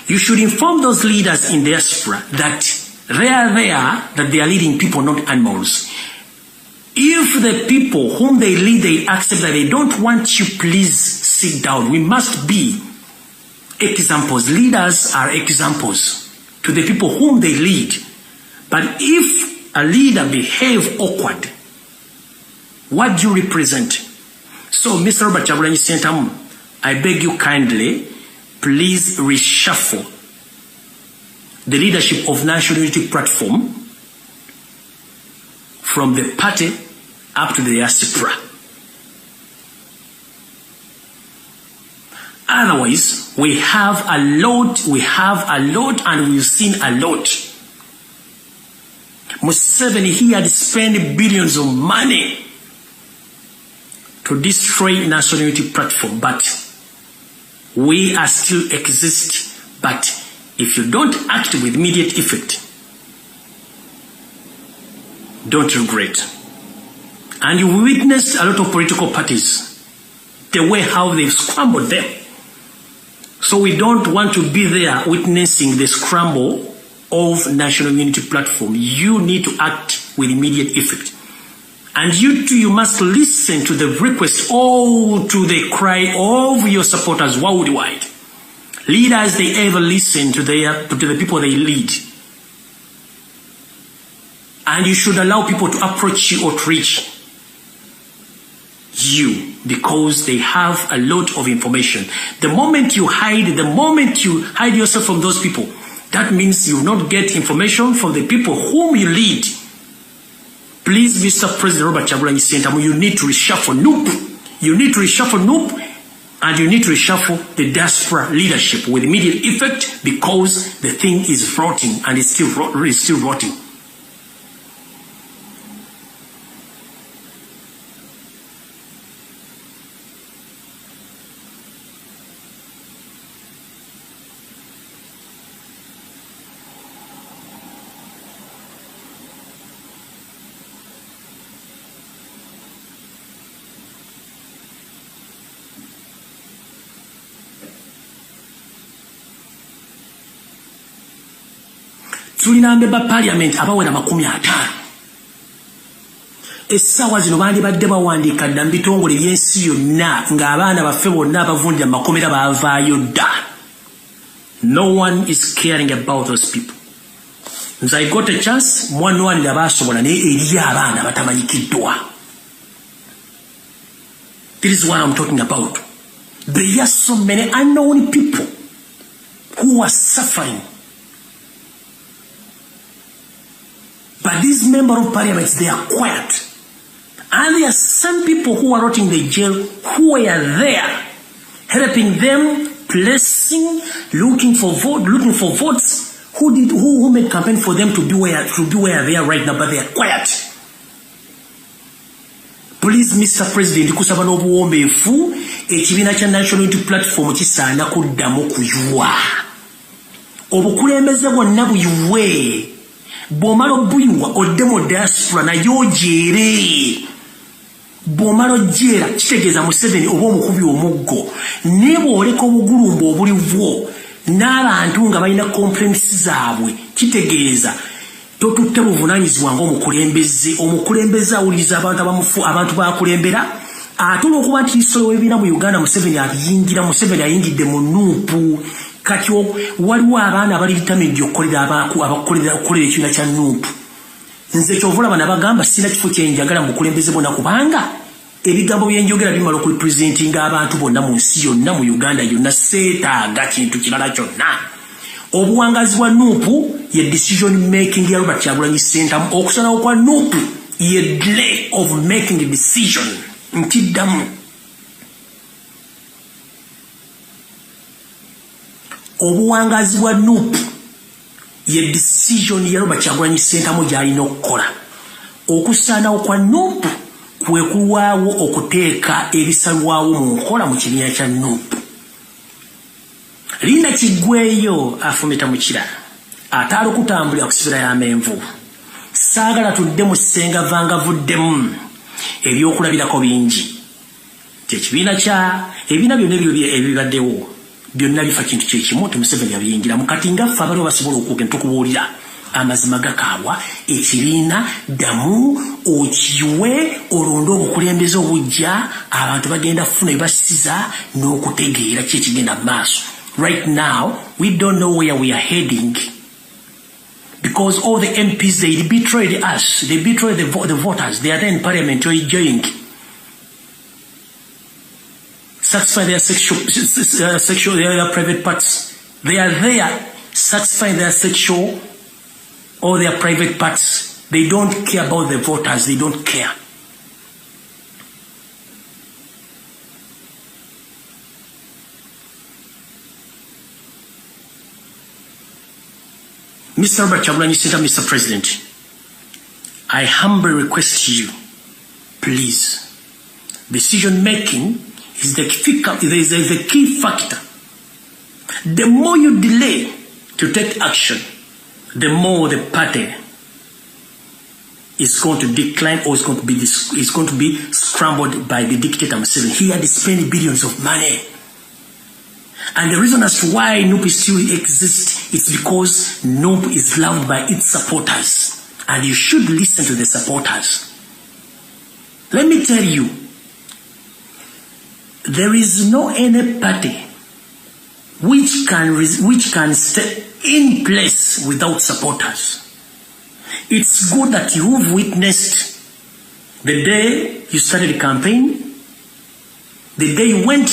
you should inform those leaders in diaspora that they are leading people, not animals. If the people whom they lead, they accept that they don't want you, please sit down. We must be examples. Leaders are examples to the people whom they lead. But if a leader behaves awkward, what do you represent? So, Mr. Robert Kyagulanyi Ssentamu, I beg you kindly, please reshuffle the leadership of National Unity Platform from the party up to the diaspora. Otherwise, we have a lot, and we've seen a lot. Museveni, he had spent billions of money to destroy National Unity Platform, but we are still exist. But if you don't act with immediate effect, don't regret. And you witnessed a lot of political parties, the way how they've scrambled them. So we don't want to be there witnessing the scramble of National Unity Platform. You need to act with immediate effect. And you too, you must listen to the request, to the cry of your supporters worldwide. Leaders, they ever listen to the people they lead. And you should allow people to approach you or to reach you, because they have a lot of information. The moment you hide yourself from those people, that means you will not get information from the people whom you lead. Please, Mr. President Robert Kyagulanyi Ssentamu, you need to reshuffle NUP. You need to reshuffle NUP, and you need to reshuffle the diaspora leadership with immediate effect, because the thing is rotting, and it's still rotting. tulina member parliament abawera 50. Essaawa zino bandibadde bawandiika dda mu bitongole by'ensi yonna ng'abaana baffe bonna abavundira mu makomera baavaayo dda. No one is caring about those people. Nze I got a chance mwanwanira baasobola naye eri abaana batamanyikiddwa. This is what I'm talking about. There are so many unknown people who are suffering. But these members of parliament, they are quiet. And there are some people who are rotting in the jail who are there, helping them, blessing, looking for votes, who made campaign for them to be where they are right now, but they are quiet. Please, Mr. President, kusaba n'obuwombeefu ekibiina kya National Unity Platform kisaana kuddamu kuyuwa. Obukulembeze bwonna buyuwe. Bw'omala obuyuwa odde mu diaspora nayo ojeere. Bw'omala ojjeera kitegeeza Museveni oba omukubi omuggo. Ne bw'oleka obugulumba obuliwo n'abantu nga balina complaints zaabwe kitegeeza totutte buvunaanyizibwa ng'omukulembeze awuliriza abantu baakulembera ate olw'okuba nti isolo w'ebiina mu Uganda Museveni ayingidde mu nuupu kati waliwo abaana abali determined okukolera ekibiina kya nuupu. Nze kyovulaba nabagamba sina kifo kyenjagala mu bukulembeze bonna kubanga ebigambo byenjogera bimala okurepresentinga abantu bonna mu nsi yonna mu Uganda yonna seetaaga kintu kirala kyonna. Obuwangazi bwa nuupu ye decision making ya Robert Kyagulanyi Ssentamu. Okusalawo kwa nuupu ye delay of making a decision. Nkiddamu. Obuwangazi bwa nuupu ye decision ya Robert Kyagulanyi Ssentamu gy'alina okukola. Okusaanawo kwa nuupu kwe kulwawo okuteeka ebisalwawo mu nkola mu kibiina kya nuupu. Linda Kigweyo afumita mu kirala ataali okutambulira ku sibira y'amenvu. Saagala tudde mu ssenga vanga vuddemu ebyokulabirako bingi. Ekibiina byonna ebibaddewo byonna bifa kintu kyekimu Museveni yabiyingira mu kati nga ffe abaliwo basobola okugenda tukubuulira amazima gakaawa ekibiina ddamu okiwe olonde obukulembeze obujja abantu bagenda kufuna ebibasiza n'okutegeera ki ekigenda mu maaso. Right now, we don't know where we are heading because all the MPs, they betrayed us. They betrayed the voters. They are there in parliament enjoying. Satisfy their sexual, their private parts. They are there satisfying their sexual or their private parts. They don't care about the voters. They don't care. Mr. Robert Kyagulanyi Ssentamu, Mr. President, I humbly request you, please, decision making is the key factor. The more you delay to take action, the more the party is going to decline or is going to be scrambled by the dictator Museveni. He had spent billions of money. And the reason as to why NUP still exists is because NUP is loved by its supporters. And you should listen to the supporters. Let me tell you, there is no any party which can stay in place without supporters. It's good that you've witnessed the day you started the campaign, the day you went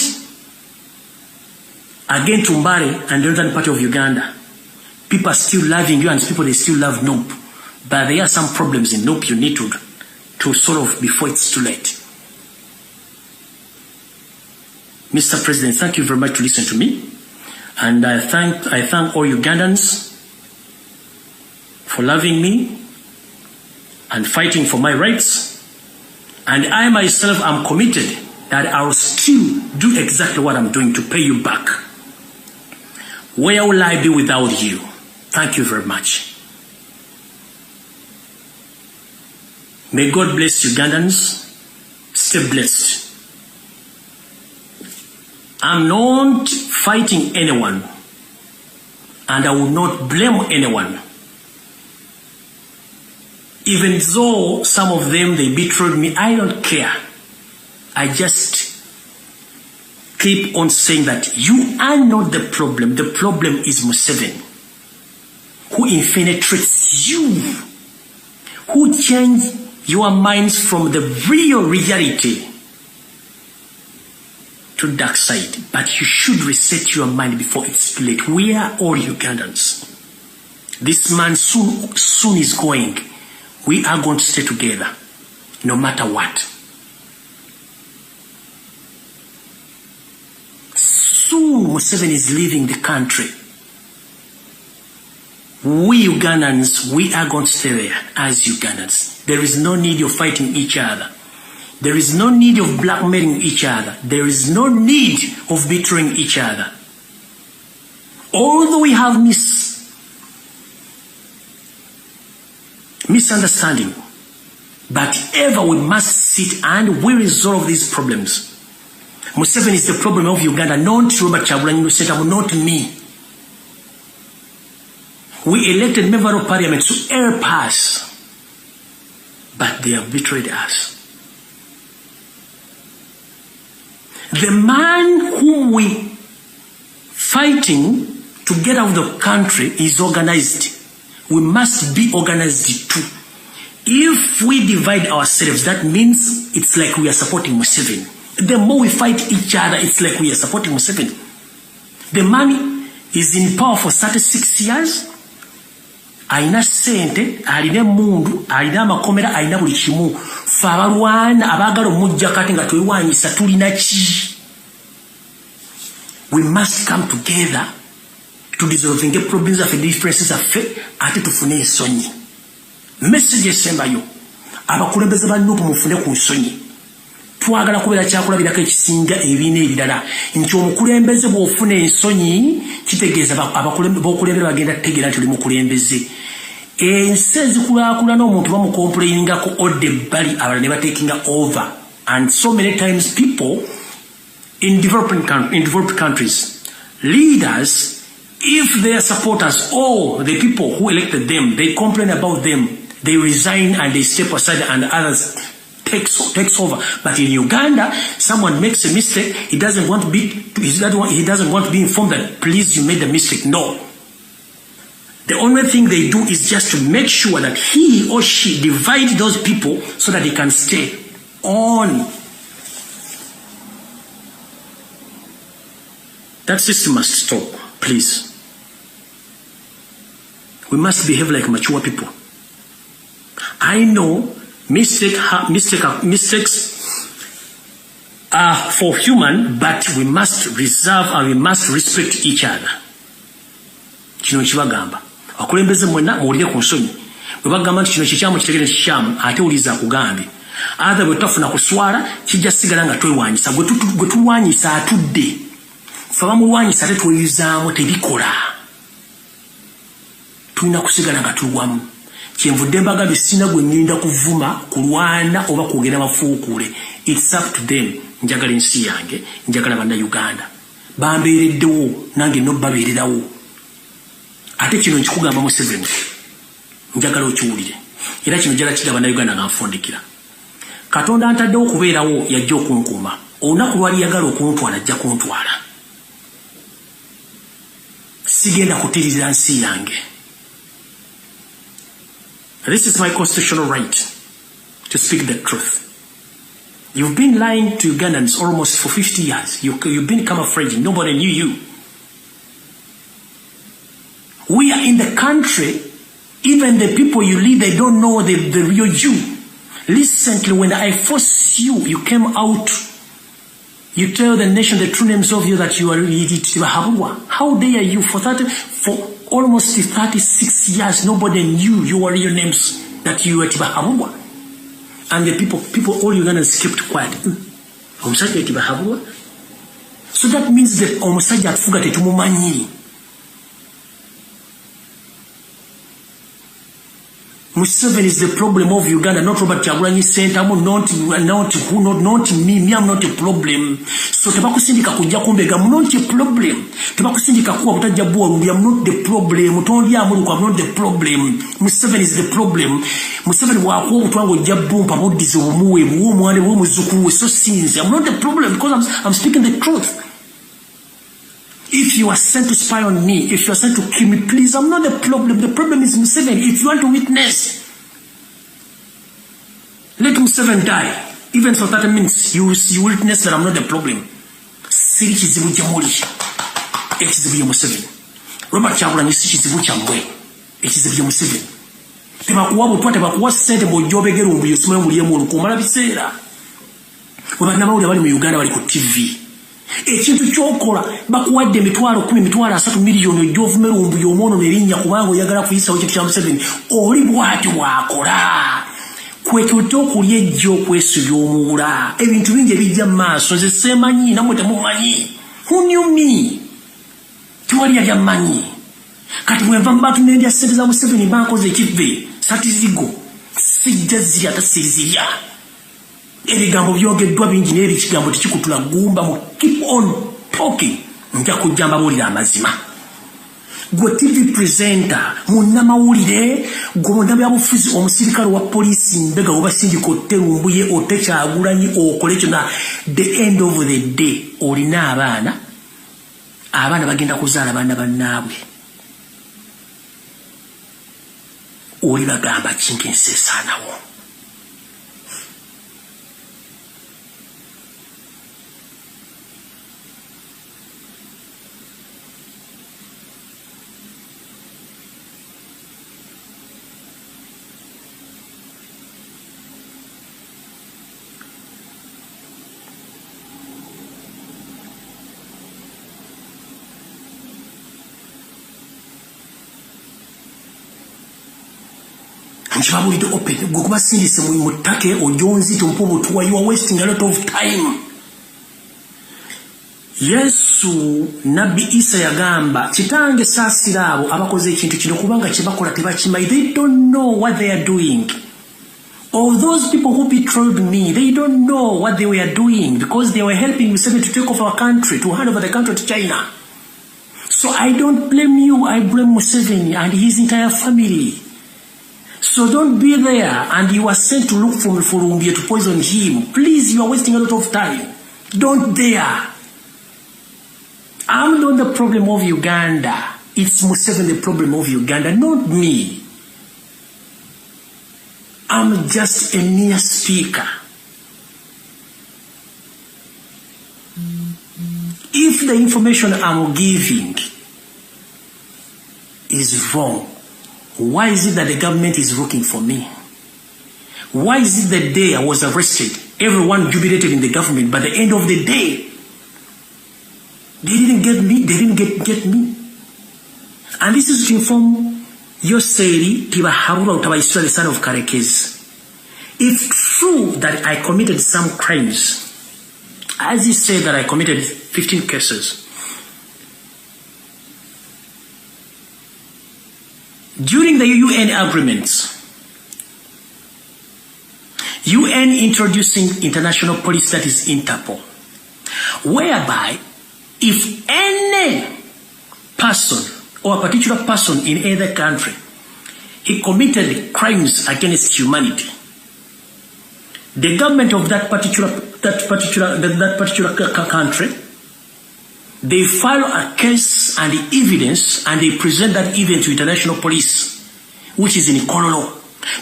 again to Mbale and the northern part of Uganda. People are still loving you and people they still love NUP. But there are some problems in NUP you need to solve before it's too late. Mr. President, thank you very much to listen to me. And I thank all Ugandans for loving me and fighting for my rights. And I myself am committed that I will still do exactly what I'm doing to pay you back. Where will I be without you? Thank you very much. May God bless Ugandans. Stay blessed. I'm not fighting anyone, and I will not blame anyone. Even though some of them, they betrayed me, I don't care. I just keep on saying that you are not the problem. The problem is Museveni, who infiltrates you, who changed your minds from the real reality to dark side. But you should reset your mind before it's too late. We are all Ugandans. This man soon is going. We are going to stay together, no matter what. Soon Museveni is leaving the country. We Ugandans, we are going to stay there as Ugandans. There is no need of fighting each other. There is no need of blackmailing each other. There is no need of betraying each other. Although we have misunderstanding, but ever we must sit and we resolve these problems. Museveni is the problem of Uganda, not Robert Kyagulanyi, not me. We elected member of parliament to help us, but they have betrayed us. The man whom we fighting to get out of the country is organized. We must be organized too. If we divide ourselves, that means it's like we are supporting Museveni. The more we fight each other, it's like we are supporting Museveni. The man is in power for 36 years. Aina sente, alina mundu, alina makomera, alina buli kimu. Fabalwana abagala omujja kati nga twewanyisa tulina ki. We must come together to resolving the problems of the differences of faith ate tufune ensonyi. Message esembayo. Abakulembeze bannuku mufune ku nsonyi. Twagala kubeera kyakulabirako ekisinga ebina ebirala. Nti omukulembeze bw'ofuna ensonyi kitegeeza abakulembeze bagenda kutegeera nti oli mukulembeze. Ensi ezikulaakulana omuntu bamukomplaininga odde ebbali abalala ne batekinga over. And so many times people in developed countries, leaders, if their supporters or the people who elected them, they complain about them, they resign and they step aside and others takes over. But in Uganda, someone makes a mistake, he doesn't want to be informed that please you made a mistake. No. The only thing they do is just to make sure that he or she divide those people so that they can stay on. That system must stop, please. We must behave like mature people. I know mistakes are for human, but we must reserve and we must respect each other. Kino kibagamba. Akulembeze mwena muwulire ku nsonyi. Bwe bagamba nti kino kikyamu kitegere kikyamu ate uliza akugambye. Atha bwe tafuna kuswala kijja sigala nga twewanyisa. Gwe tuwanyisa atudde. Ffe bamuwanyisa ate tweyuzaamu tebikola. Tulina kusigala nga tuwamu. Kyenvudde mbagambye sina gwe nninda kuvuma kulwana oba kwogera bafuukule. It's up to them. Njagala ensi yange, njagala bannayuganda. Bambeereddewo nange no babeererawo. Ate kino nkikugamba Museveni. Njagala okiwulire. Era kino njagala kigamba bannayuganda nga nfundikira. Katonda antaddewo okubeerawo yajja okunkuuma. Olunaku lwali yagala okuntwala ajja kuntwala. Sigenda kutirira nsi yange. This is my constitutional right to speak the truth. You've been lying to Ugandans almost for 50 years. You've been camouflaging. Nobody knew you. We are in the country. Even the people you lead, they don't know the real you. Recently, when I forced you, you came out. You tell the nation the true names of you that you are Tibahabwa. How dare you? For almost 36 years, nobody knew your real names, that you were Tibahabwa. And the people, all Ugandans kept quiet. So that means that Omusaja Fuga Tetumumanyi. Museveni is the problem of Uganda, not Robert Kyagulanyi Center, not me. Me, I'm not a problem. So tebakusindika kujja kumbega, I'm not a problem. Tebakusindika kuwa butajja buwa, I'm not the problem. Tondi amuluko, I'm not the problem. Museveni is the problem. Museveni wakuwa utwango jabu mpabudize umuwe, uumwane, uumuzukuwe, so sinzi. I'm not the problem because I'm speaking the truth. If you are sent to spy on me, if you are sent to kill me, please, I'm not the problem. The problem is Museveni. If you want to witness, let Museveni die. Even for 30 minutes, you witness that I'm not the problem. Siri kizibu jamuli. Ekizibu ya Museveni. Robert Kyagulanyi si kizibu kyamwe. Ekizibu ya Museveni. Tebakuwa butwa, tebakuwa sente bw'ojjobegera ombuye osomera omuliyemu olukumala biseera. Bannamawulire bali mu Uganda bali ku TV. Ekintu kyokola bakuwadde emitwalo 10,3 miliyoni ojjovumera ombuye omwono nerinnya kubanga oyagala kuyisawo ekyo kya Museveni. Oli bw'atyo bw'akola. Kwetudde okulya ejjo okwesubya omuwula. Ebintu bingi ebijja mu maaso nze seemanyi namwe temumanyi. Who knew me? Tewali yali amanyi. Kati bwenva mu bantu n'endya ssente za Museveni bankoze ekivve satizigo sijja zirya tasizirya. Ebigambo byogeddwa bingi n'eri kigambo tekikutula gumba mu keep on talking. Nja kujja mbabuulira amazima. Gwe TV presenter, munnamawulire, gwe munnabyabufuzi, omusirikale wa poliisi mbega oba sindika Lumbuye otte Kyagulanyi okole kyonna. The end of the day olina abaana bagenda kuzaala baana bannaabwe. Oli bagamba kinkensi esaanawo. Nchibabulide open gwe sindise mu mutake ojonzi tumpubu tuwa, you are wasting a lot of time. Yesu Nabi Isa yagamba kitange saasira abo abakoze ekintu kino kubanga kibakola tebakimanyi. They don't know what they are doing. All those people who betrayed me, they don't know what they were doing because they were helping Museveni to take over our country, to hand over the country to China. So I don't blame you, I blame Museveni and his entire family. So don't be there and you are sent to look for Lumbuye to poison him. Please, you are wasting a lot of time. Don't dare. I'm not the problem of Uganda. It's Museveni the problem of Uganda, not me. I'm just a mere speaker. If the information I'm giving is wrong, why is it that the government is looking for me? Why is it the day I was arrested, everyone jubilated in the government, but at the end of the day, they didn't get me, they didn't get me. And this is to inform Yoseri Tiba Harura Utaba Israel, the son of Karekez. It's true that I committed some crimes. As he said that I committed 15 cases. During the UN agreements, UN introducing international police, that is Interpol, whereby if any person or a particular person in either country, he committed crimes against humanity, the government of that particular country, they file a case and evidence and they present that evidence to international police, which is in Kololo.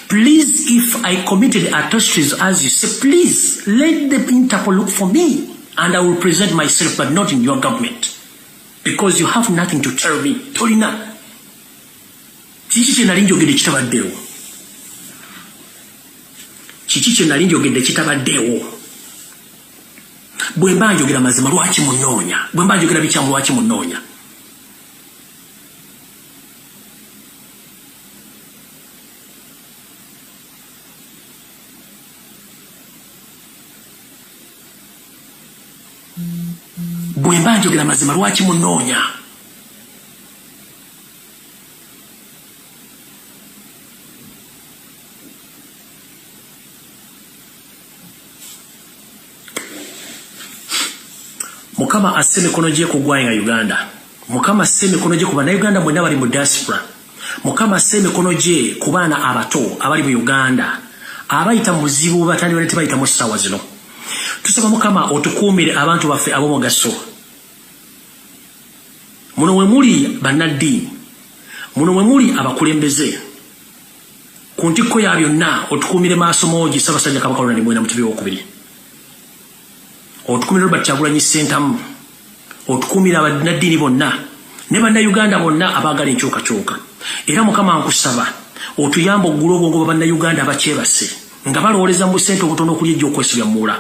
Please, if I committed atrocities as you say, please let the Interpol look for me and I will present myself, but not in your government. Because you have nothing to tell me. Tolina. Chichiche nalinjogede kitabaddewo. Chichiche nalinjogede kitabaddewo. Bwemba njogera mazima lwaki munoonya. Bwemba njogera bikyamu lwaki munoonya. Bwemba njogera mazima lwaki munoonya. mukama asse mikono gye ku ggwanga Uganda. Mukama asse mikono gye ku bannayuganda mwenna bali mu diaspora. Mukama asse mikono gye ku baana abato abali mu Uganda abayita mu buzibu batali bali tebayita mu ssaawa zino. Tusaba mukama otukuumire abantu baffe ab'omugaso. Muno we muli bannaddiini, muno we muli abakulembeze. Ku ntikko ya byonna otukuumire maaso moogi Ssaabasajja Kabaka Ronald Mwenda Mutebi II. Otukuumire Robert Kyagulanyi Ssentamu. Otukuumire abannaddiini bonna ne bannayuganda bonna abaagala enkyukakyuka. Era mukama nkusaba otuyamba oggula obwongo bannayuganda abakyebase nga balowooleza mu ssente obutono okuli ejja okwesibya muula.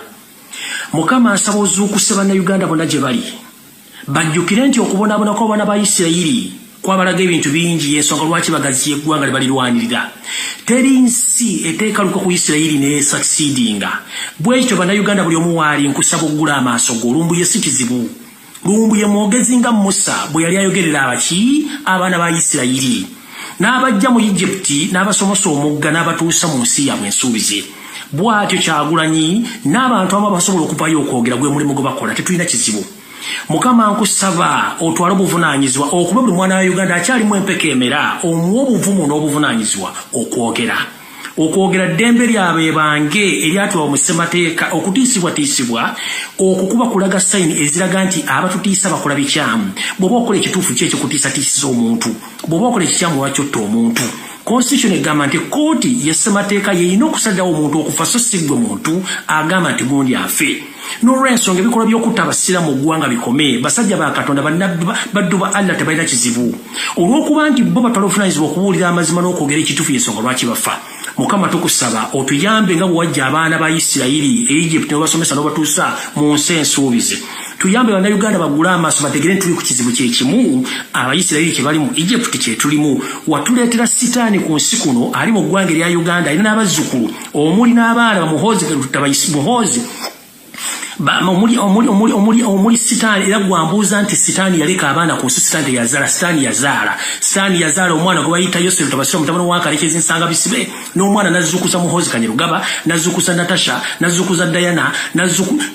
Mukama nsaba ozuukuse bannayuganda bonna gye bali bajjukire nti okubonaabona kw'abaana ba Isirayiri kwabalaga ebintu bingi y'ensonga lwaki bagazi eggwanga lye balirwanirira. Teri nsi eteekaluka ku Isirayiri ne succeedinga. Bwekyo bannayuganda buli omu waali nkusaba oggula amaaso go. Lumbuye si kizibu. Lumbuye mwogezi nga Musa bwe yali ayogerera abaki abaana ba Isirayiri n'abajja mu Egypti n'abasomosa omugga n'abatuusa mu nsi yaabwe ensuubize. Bw'atyo Kyagulanyi n'abantu abamu basobola okuvayo okwogera gwe mulimu gwe bakola tetulina kizibu. Mukama nkusaba otwale obuvunaanyizibwa okuba buli mwana wa Uganda akyalimu empeka emera omuwa obuvumu n'obuvunaanyizibwa okwogera ddembe lyabwe bange eryatulwa mu ssemateeka okutiisibwatiisibwa okukuba kulaga sayini eziraga nti abatutiisa bakola bikyamu. Bw'oba okola ekituufu ki ekikutiisatiisiza omuntu, bw'oba okola ekikyamu lwaki otta omuntu. Constitution egamba nti kooti y'essemateeka yeyina okusalirawo omuntu okufa so si gwe muntu agamba nti gundi afe. N'olw'ensonga ebikolwa by'okutta abasiraamu mu ggwanga bikome. Basajja ba Katonda baddu ba Allah tebalina kizibu olw'okuba nti bo batwala obuvunaanyizibwa okubuulira amazima n'okwogera ekituufu y'ensonga lwaki bafa. Mukama tukusaba otuyambe nga bwe wajja abaana ba Isirayiri e Egypt n'obasomesa n'obatuusa mu nsi ensuubize. Tuyambe bannayuganda baggule amaaso bategere nti tuli ku kizibu kye kimu, Abayisirayiri kye bali mu Egypt kye tulimu. Watuleetera sitaani ku nsi kuno ali mu ggwanga erya Uganda alina n'abazzukulu omuli n'abaana bamuhoozi muhoozi omuli sitaani. Era gwambuuza nti sitaani yaleka abaana ku nsi, sitaani yazaala. Sitaani yazaala omwana gwe bayita Yosefu Tabasira mutabani wa Kalekezi Nsanga Bisibe, n'omwana nazzukusa Muhoozi Kanyerugaba, nazzukusa Natasha, nazzukuza Diana,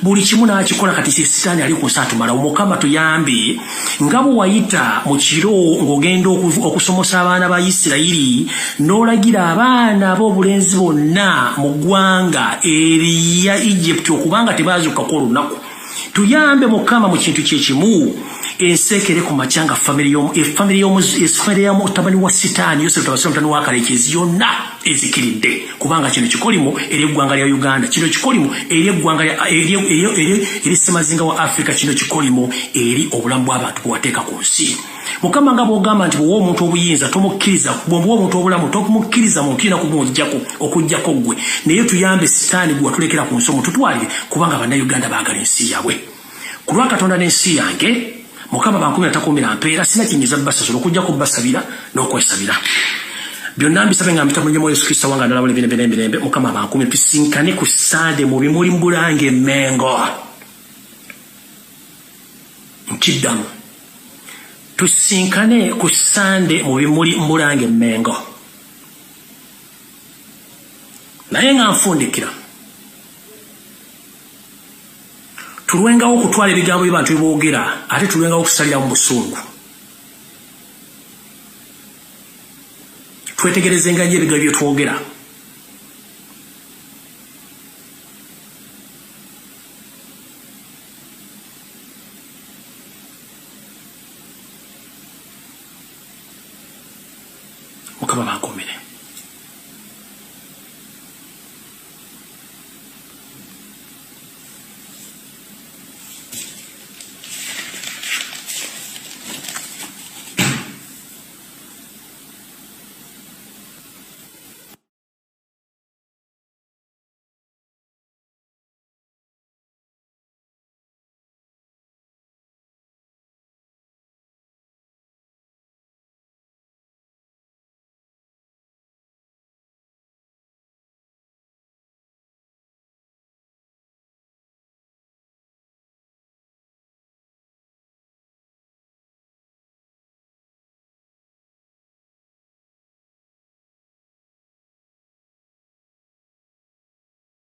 buli kimu n'akikola. Kati sitaani ali ku nsi atumala. Mukama tuyambe nga bwe wayita mu kiro ng'ogenda okusomosa abaana ba Isirayiri n'olagira abaana ab'obulenzi bonna mu ggwanga erya Egypt okubanga tebazuuka olunaku. Tuyambe Mukama mu kintu kye kimu ensekere ku makyanga family y'omutabani wa sitaani Yosefu Tabasira mutabani wa Kalekezi yonna ezikiridde kubanga kino kikolimo eri eggwanga lya Uganda, kino kikolimo eri eggwanga eri Ssemazinga wa Africa, kino kikolimo eri obulamu bw'abantu bwewateeka ku nsi. Mukama nga bw'ogamba nti bw'owa omuntu obuyinza tomukkiriza, bw'owa omuntu obulamu tokumukkiriza muntu yina okuggyako ggwe. Naye tuyambe sitaani gwe watulekera ku nsi omututwalire kubanga bannayuganda baagala ensi yaabwe. Ku lwa Katonda n'ensi yange Mukama bankumi atakuumira mpeera, sina kinyiza basasula okuggyako basabira n'okwesabira. Byonna mbisabe nga mbita mu nnyama Yesu Kristo wange ndalabula emirembe. Mukama bankumi tusinkane ku Sande mu bimuli Mbulange Mengo. Nkiddamu tusinkane ku Sande mu bimuli Mbulange Mengo. Naye nga nfundikira tulwengawo okutwala ebigambo by'abantu byeboogera ate tulwengawo okusalira mu busungu. Twetegerezenga nnyo ebigambo bye twogera. Mukama bankomere.